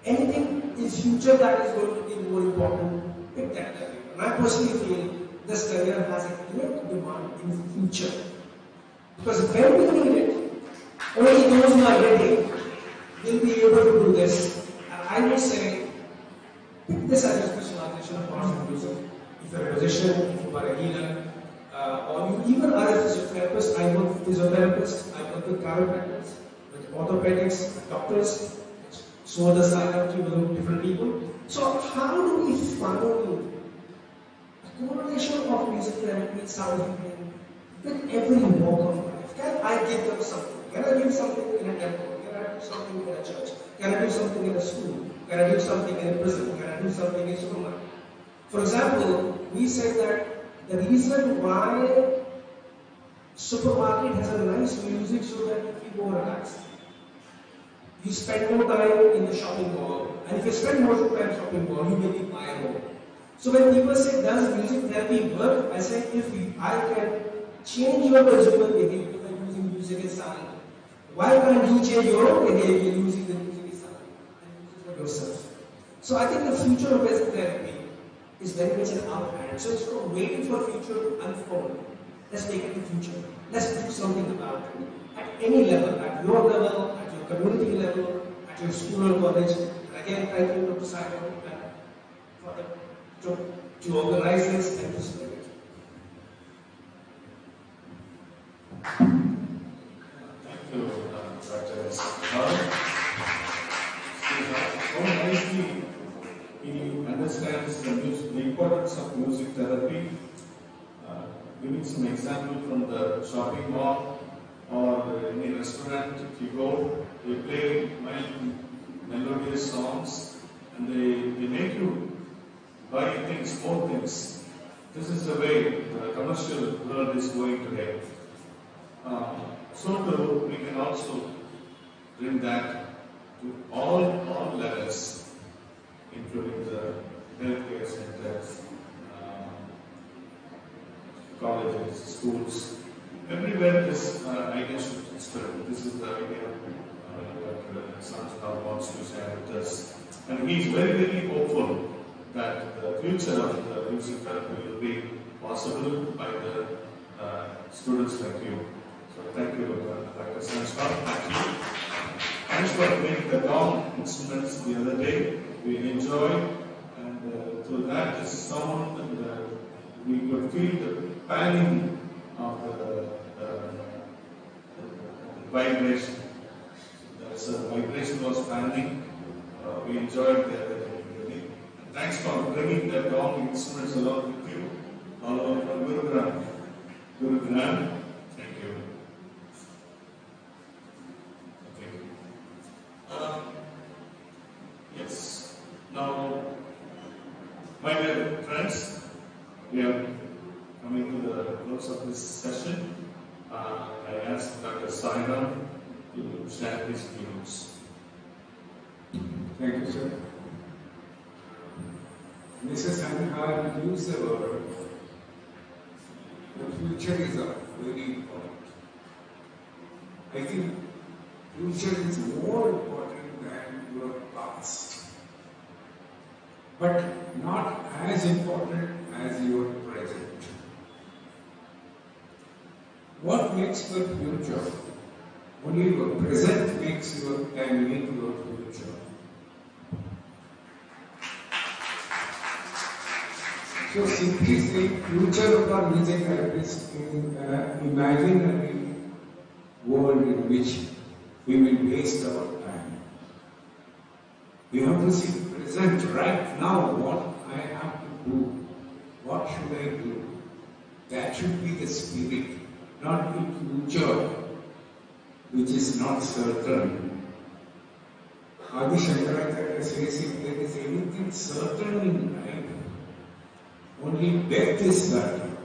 Anything in future that is going to be more important, pick that career. And I personally feel this career has a great demand in the future. Because when we need it, only those who are ready will be able to do this. And I would say, pick this as a specialization apart from music. If you're a musician, if you are a healer, or you even are a physiotherapist. I work with physiotherapists, I work with chiropractors, with orthopedics, with doctors, so the psychiatry with different people. So how do we find a correlation of music therapy, sound healing, with every walk of life? Can I give them something? Can I give something in a temple? Can I do something in a church? Can I do something in a school? Can I do something in a prison? Can I do something in a supermarket? For example, we said that the reason why supermarket has a nice music so that you feel more relaxed. You spend more time in the shopping mall, and if you spend more time in the shopping mall, you maybe buy more. So when people say, does music therapy work? I say, if I can change your consumer behavior by using music and sound, why can't you change your own behavior using the music and sound and use it for yourself? So I think the future of music therapy is very much in our hands. So it's not waiting for future to unfold. Let's make it the future. Let's do something about it. At any level, at your level, at your community level, at your school or college. And again, thank you, Dr. Simon, to organize this and to spread it. Thank you, Dr. So nicely he understands the importance of music therapy. Giving some example from the shopping mall or any restaurant, if you go, they play mild melodious songs and they make you buy things, more things. This is the way the commercial world is going today. So too, we can also bring that to all levels, including the healthcare centers, colleges, schools, everywhere this idea should spread. This is the idea that Sanskar wants to share with us. And he is very, very hopeful that the future of the music therapy will be possible by the students like you. So thank you, Dr. Sanskar. Thank you. Thanks for playing the gong instruments the other day. We enjoyed, and through that sound, we could feel the panning of the vibration. There's a vibration was panning. We enjoyed the other day, really. And thanks for bringing the gong instruments along with you, all over from Gurugram. Gurugram, thank you. Okay. Yes. Now, my dear friends, we are coming to the close of this session. I asked Dr. Sairam to share his views. Thank you, sir. Mrs. Anhar used the word, the future is very important. I think future is more important than your past, but not as important as your present. What makes your future? Only your present makes your can make your future. So simply saying, future for music therapists is an imaginary world in which we will waste our time. We have to see present right now, what I have to do, what should I do. That should be the spirit, not the future, which is not certain. Adi Shankaracharya says, if there is anything certain in life, only death is certain.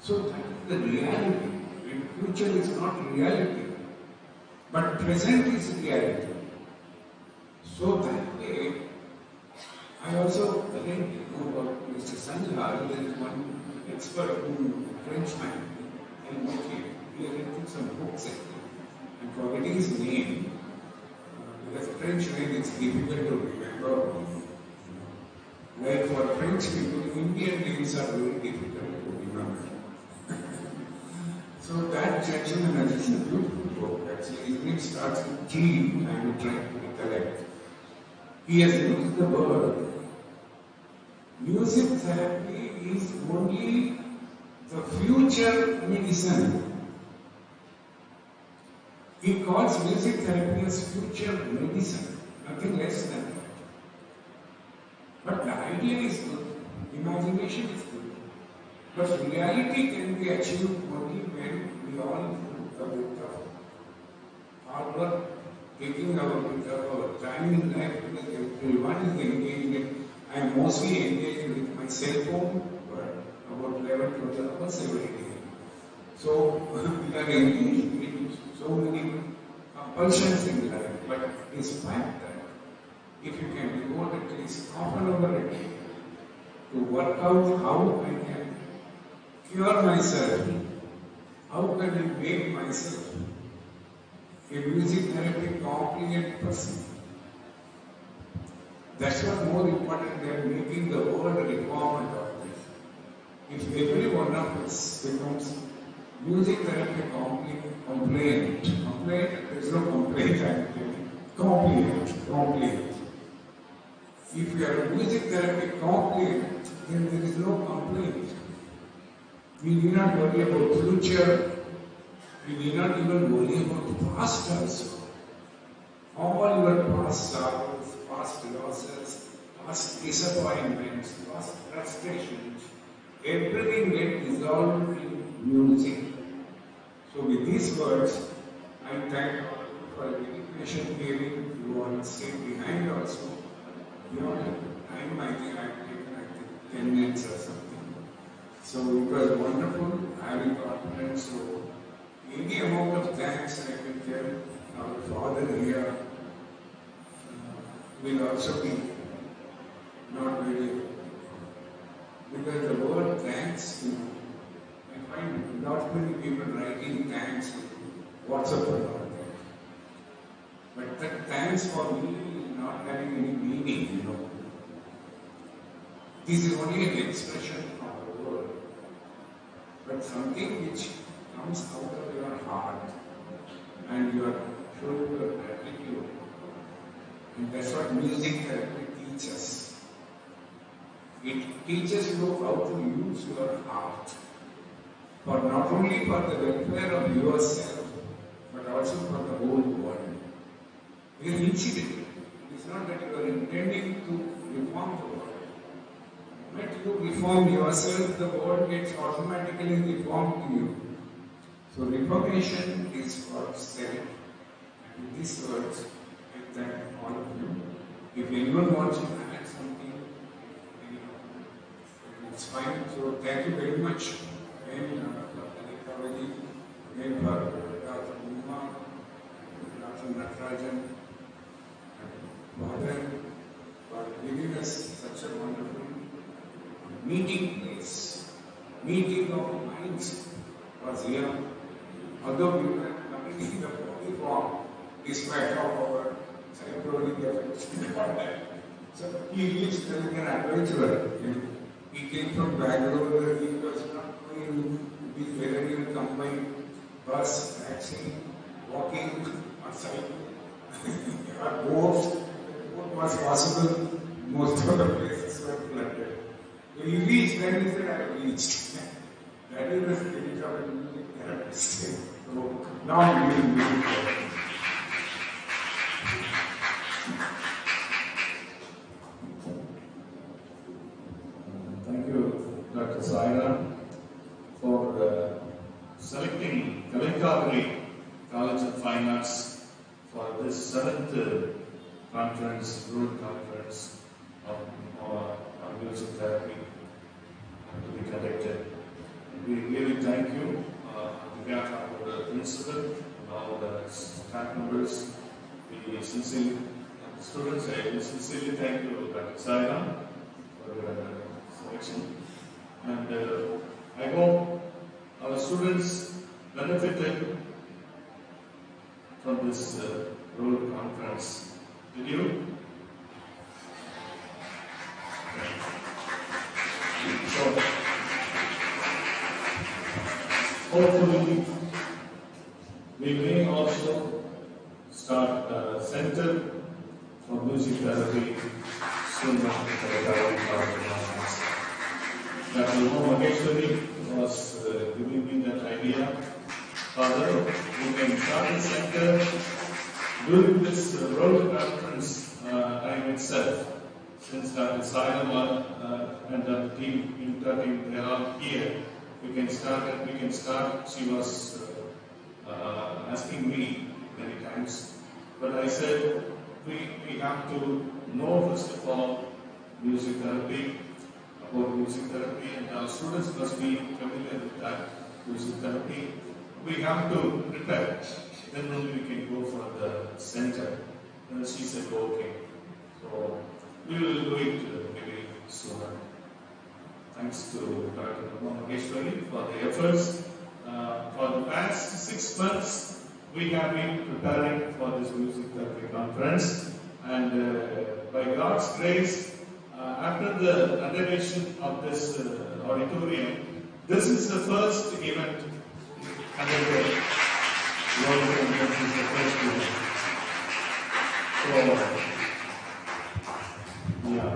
So that is the reality. And future is not reality, but present is reality. So that way, I also again know about Mr. Sanjay. There is one expert who, Frenchman, and he has written some books. I'm forgetting his name. Because French name is difficult to remember. Like for French people, Indian names are very difficult to remember. So that gentleman has a beautiful book. Actually, his name starts with G. I'm trying to recollect. He has used the word. Music therapy is only the future medicine. He calls music therapy as future medicine, nothing less than that. But the idea is good, imagination is good. But reality can be achieved only when we all do a bit of hard work, taking our bit of our time in life, because everyone is engaged in. I am mostly engaged with my cell phone for about 11 to 12 hours every day. So we are engaged in so many compulsions in life. But despite that, if you can devote at least half an hour a day to work out how I can cure myself, how can I make myself a music therapy competent person, That's what more important than making the world reform and all this. If every one of us becomes music therapy complaint, there is no complaint actually. Complaint. If you are a music therapy complaint, then there is no complaint. We need not worry about future. We need not even worry about the past also. All your past sorrows, past losses, past disappointments, past frustrations, everything gets dissolved in music. So with these words, I thank all for the education hearing. You all stay behind also. Beyond time, I think I've taken 10 minutes or something. So it was wonderful having confidence. So any amount of thanks I can tell our Father here will also be not very, because the word thanks, I find not many people writing thanks on WhatsApp and all that. But that thanks for me is not having any meaning, This is only an expression of the word. But something which comes out of your heart and you are showing your gratitude. And that's what music therapy teaches. It teaches you how to use your heart. For not only for the welfare of yourself, but also for the whole world. It is incident. It is not that you are intending to reform the world. When you reform yourself, the world gets automatically reformed to you. So reformation is for self. And with these words, I thank all of you. If anyone wants to add something, it's fine. So thank you very much. And Dr. KAVIRI, again for Dr. Uma, Dr. Natarajan, Father, for giving us such a wonderful meeting place. Meeting of minds was here. Although we were coming in the body form, despite of our psychological effects. So he reached like an adventurer. He came from Bangalore, he was not going to be whether he will come by bus, taxi, walking, or cycle, or boat. What was possible, most of the places were flooded. So he reached, then he said, I have reached. That is the spirit of a music therapist. So now we will move forward. Thank you, Dr. Saira, for selecting KALAI College of Fine Arts for this 7th conference, World Conference on Music Therapy to be conducted. We really thank you on behalf of the principal and all the staff members. We sincerely, the students, I sincerely thank you, Dr. Saira, for your selection. And I hope our students benefited from this World Conference. Did you? So, hopefully, we may also start a center for music therapy soon after the KALAI Conference. Dr. Maheshwari was giving me that idea. Father, we can start a center during this World Conference time itself. Since Dr. Saira and the team, IMTA team, they are all here. We can start. She was asking me many times. But I said, we have to know first of all music therapy, about music therapy, and our students must be familiar with that music therapy. We have to prepare. Then only we can go for the center. And she said, okay. So we will do it maybe sooner. Thanks to Dr. Maheshwari for the efforts. For the past 6 months, we have been preparing for this music therapy conference. And by God's grace, after the undertaking of this auditorium, this is the first event under the World Conference. Is the first event. So, yeah,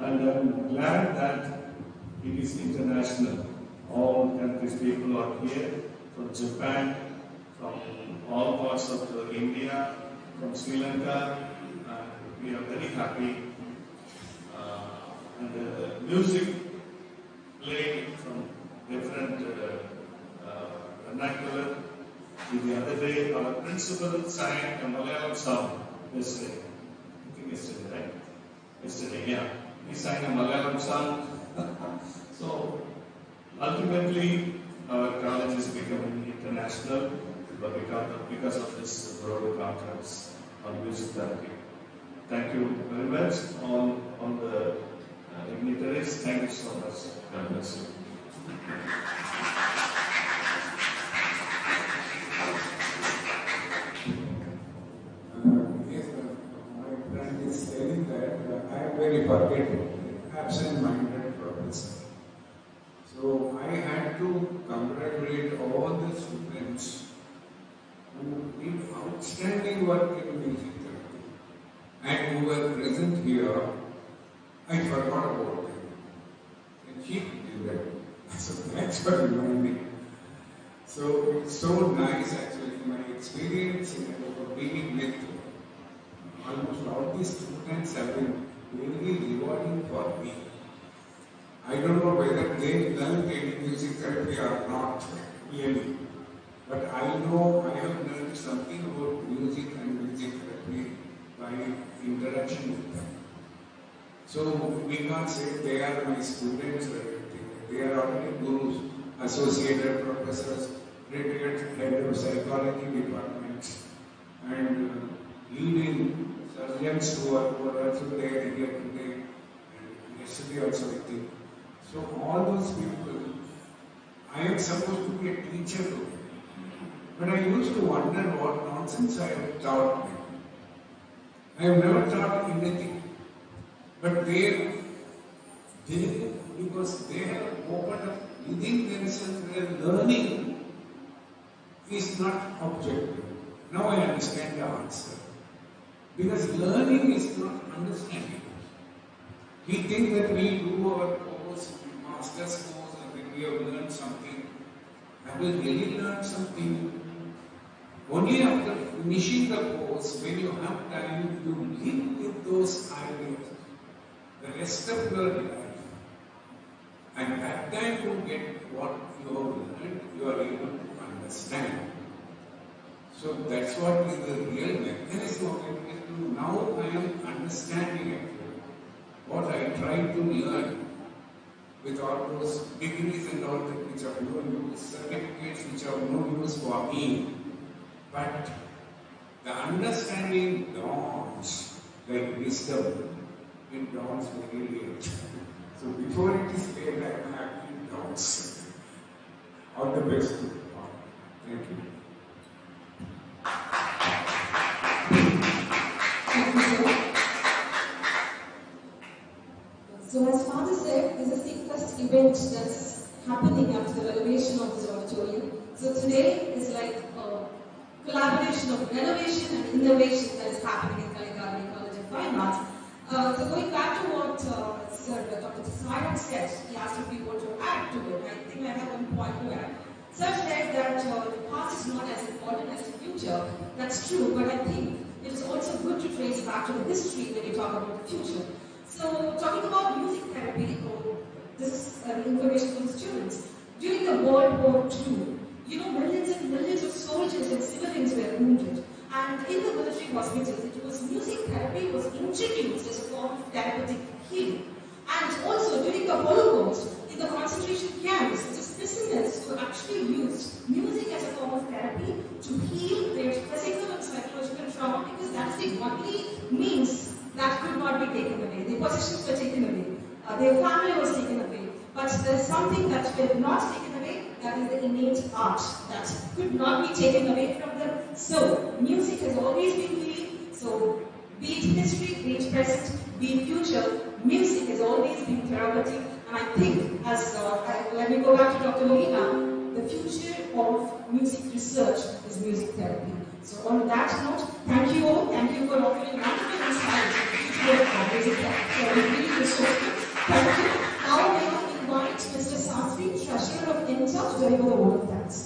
and I'm glad that it is international. All countries, people are here from Japan, from all parts of India, from Sri Lanka, and we are very happy. And the music played from different vernacular. The other day, our principal sang a Malayalam song yesterday. I think yesterday, right? Yesterday, yeah. He sang a Malayalam song. So, ultimately, our college is becoming international because of this broad conference on music therapy. Thank you very much on the dignitaries. Thank you so much. God bless you. Yes, my friend is saying that I am very forgetful, absent-minded professor. So I had to congratulate all the students who did outstanding work in music therapy and who were present here. I forgot about them. And she did that. So that's what reminded me. So it's so nice actually, my experience in being with almost all these students have been really rewarding for me. I don't know whether they learned any music therapy or not, really. But I know I have learned something about music and music therapy by interaction with them. So we can't say they are my students or anything. They are already gurus, associated professors, retired head of psychology departments, and leading surgeons who are also there here today, and yesterday also I think. So all those people, I am supposed to be a teacher to them. But I used to wonder what nonsense I have taught them. I have never taught anything. But they because they have opened up within themselves, their learning is not objective. Now I understand the answer. Because learning is not understanding. We think that we do our course, master's course, and then we have learned something. Have we really learned something? Only after finishing the course, when you have time, you live with those ideas the rest of your life. And that time you get what you have learned, you are able to understand. So that's what is the real mechanism of it. Now I am understanding actually what I tried to learn with all those degrees and all that which are no use, certificates which are no use for me. But the understanding dawns like wisdom. It dawns very late. So before it is late, I am happy it dawns. All the best to you. Thank you. So as Father said, this is the first event that's happening after the renovation of this auditorium. So today is like a collaboration of renovation and innovation that is happening in KALAI College of Fine Arts. So going back to what Sir Dr. Smiley said, he asked if we were to add to it. I think I have one point to add. Sir said that the past is not as important as the future. That's true, but I think it is also good to trace back to the history when you talk about the future. So talking about music therapy, this is information for the students. During the World War II, millions and millions of soldiers and civilians were wounded. And in the military hospitals, music therapy was introduced as a form of therapeutic healing. And also during the Holocaust, in the concentration camps, the prisoners were actually used music as a form of therapy to heal their physical and psychological trauma, because that's the only means that could not be taken away. Their possessions were taken away, their family was taken away. But there's something that was not taken away, that is the innate art that could not be taken away from them. So music has always been healing. So Be it history, be it present, be it future, music has always been therapeutic. And I think, let me go back to Dr. Leena, the future of music research is music therapy. So on that note, thank you all. Thank you for offering wonderful insights into the future of music therapy. Really resourceful. Thank you. Now may I invite Mr. Sastri, Treasurer of IMTA, to deliver the word of thanks.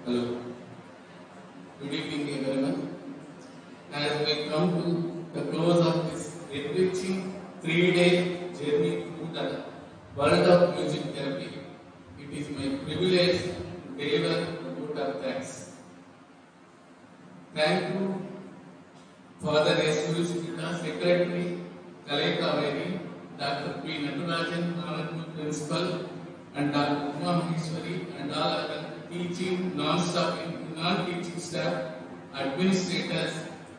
Hello. Good evening, everyone. As we come to the close of this enriching 3-day journey through the world of music therapy, it is my privilege to deliver a vote of thanks. Thank you, Father Jesus Gita, Secretary, KALAI KAVIRI, Dr. P. Natarajan, Honorable Principal, and Dr. Uma Maheshwari, and all other teaching, non-teaching staff, administrators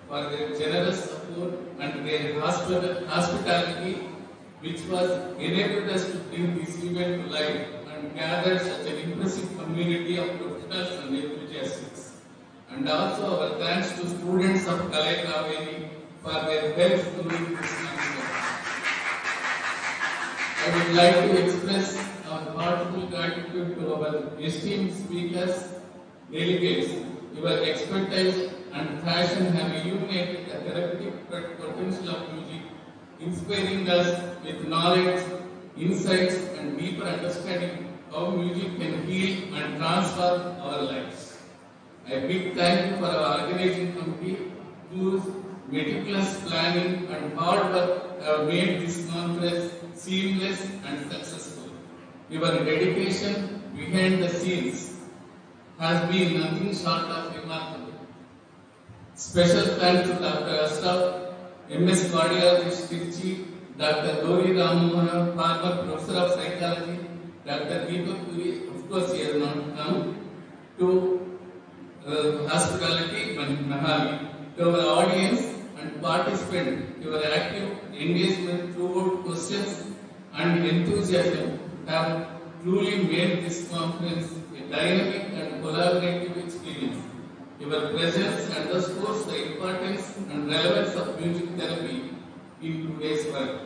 for their generous support and their hospitality, which was enabled us to bring this event to life and gather such an impressive community of professionals and enthusiasts. And also our thanks to students of KALAI KAVIRI for their help during this conference. I would like to express our heartfelt gratitude to our esteemed speakers, delegates. Your expertise and passion have illuminated the therapeutic potential of music, inspiring us with knowledge, insights, and deeper understanding how music can heal and transform our lives. A big thank you for our organizing committee, whose meticulous planning and hard work have made this conference seamless and successful. Your dedication behind the scenes has been nothing short of remarkable. Special thanks to Dr. Ashraf, MS Cardiologist Tiruchi, Dr. Gauri Ramohan, former Professor of Psychology, Dr. Deepak Puri, of course he has not come, to hospitality, Mahali, to our audience and participant, your active engagement throughout questions and enthusiasm have truly made this conference a dynamic and collaborative experience. Your presence underscores the importance and relevance of music therapy in today's world.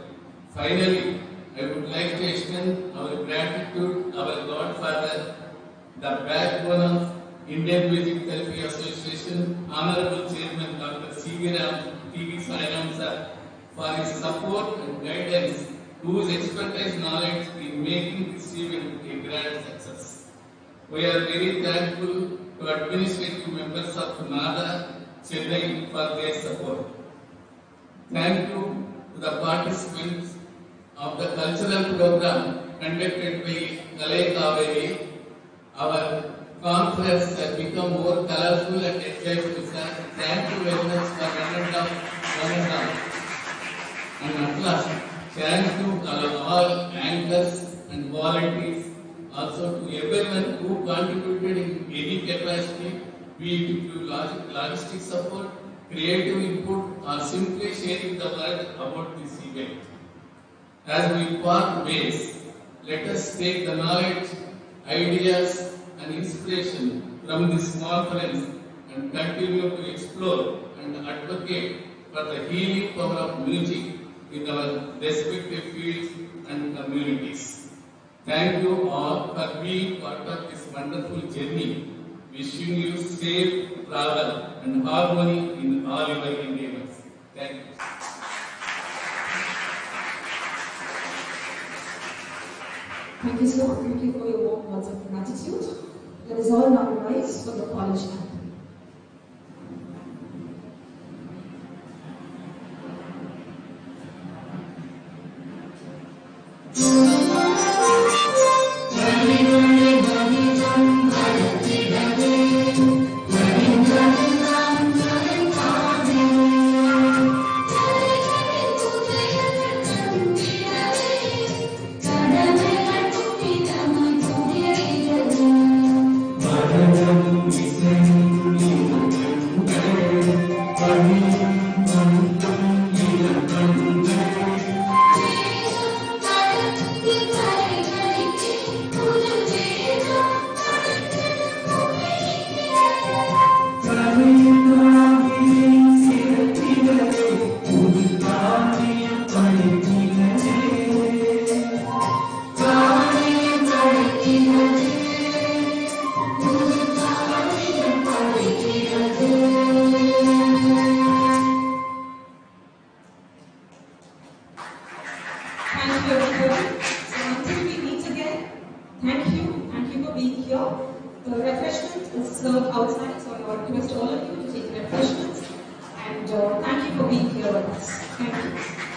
Finally, I would like to extend our gratitude to our Godfather, the backbone of Indian Music Therapy Association, Honorable Chairman Dr. C.V. Sairam sir, for his support and guidance, whose expertise knowledge in making this event a grand success. We are very thankful to administrative members of NADA, Chennai for their support. Thank you to the participants of the cultural program conducted by KALAI KAVIRI. Our conference has become more colorful and exciting. Thank you very much for running down. And at last, thank you to all anchors and volunteers, also to everyone who contributed in any capacity, be it through logistic support, creative input, or simply sharing the word about this event. As we part ways, let us take the knowledge, ideas, and inspiration from this conference and continue to explore and advocate for the healing power of music in our respective fields and communities. Thank you all for being part of this wonderful journey. Wishing you safe travel and harmony in all your endeavors. Thank you. Thank you, sir. Thank you for your warm words of gratitude. Let us all now rise for the college anthem. Thank you. Thank you, everybody. So until we meet again, thank you for being here. The refreshment is served outside, so I request all of you to take refreshments. And thank you for being here with us. Thank you.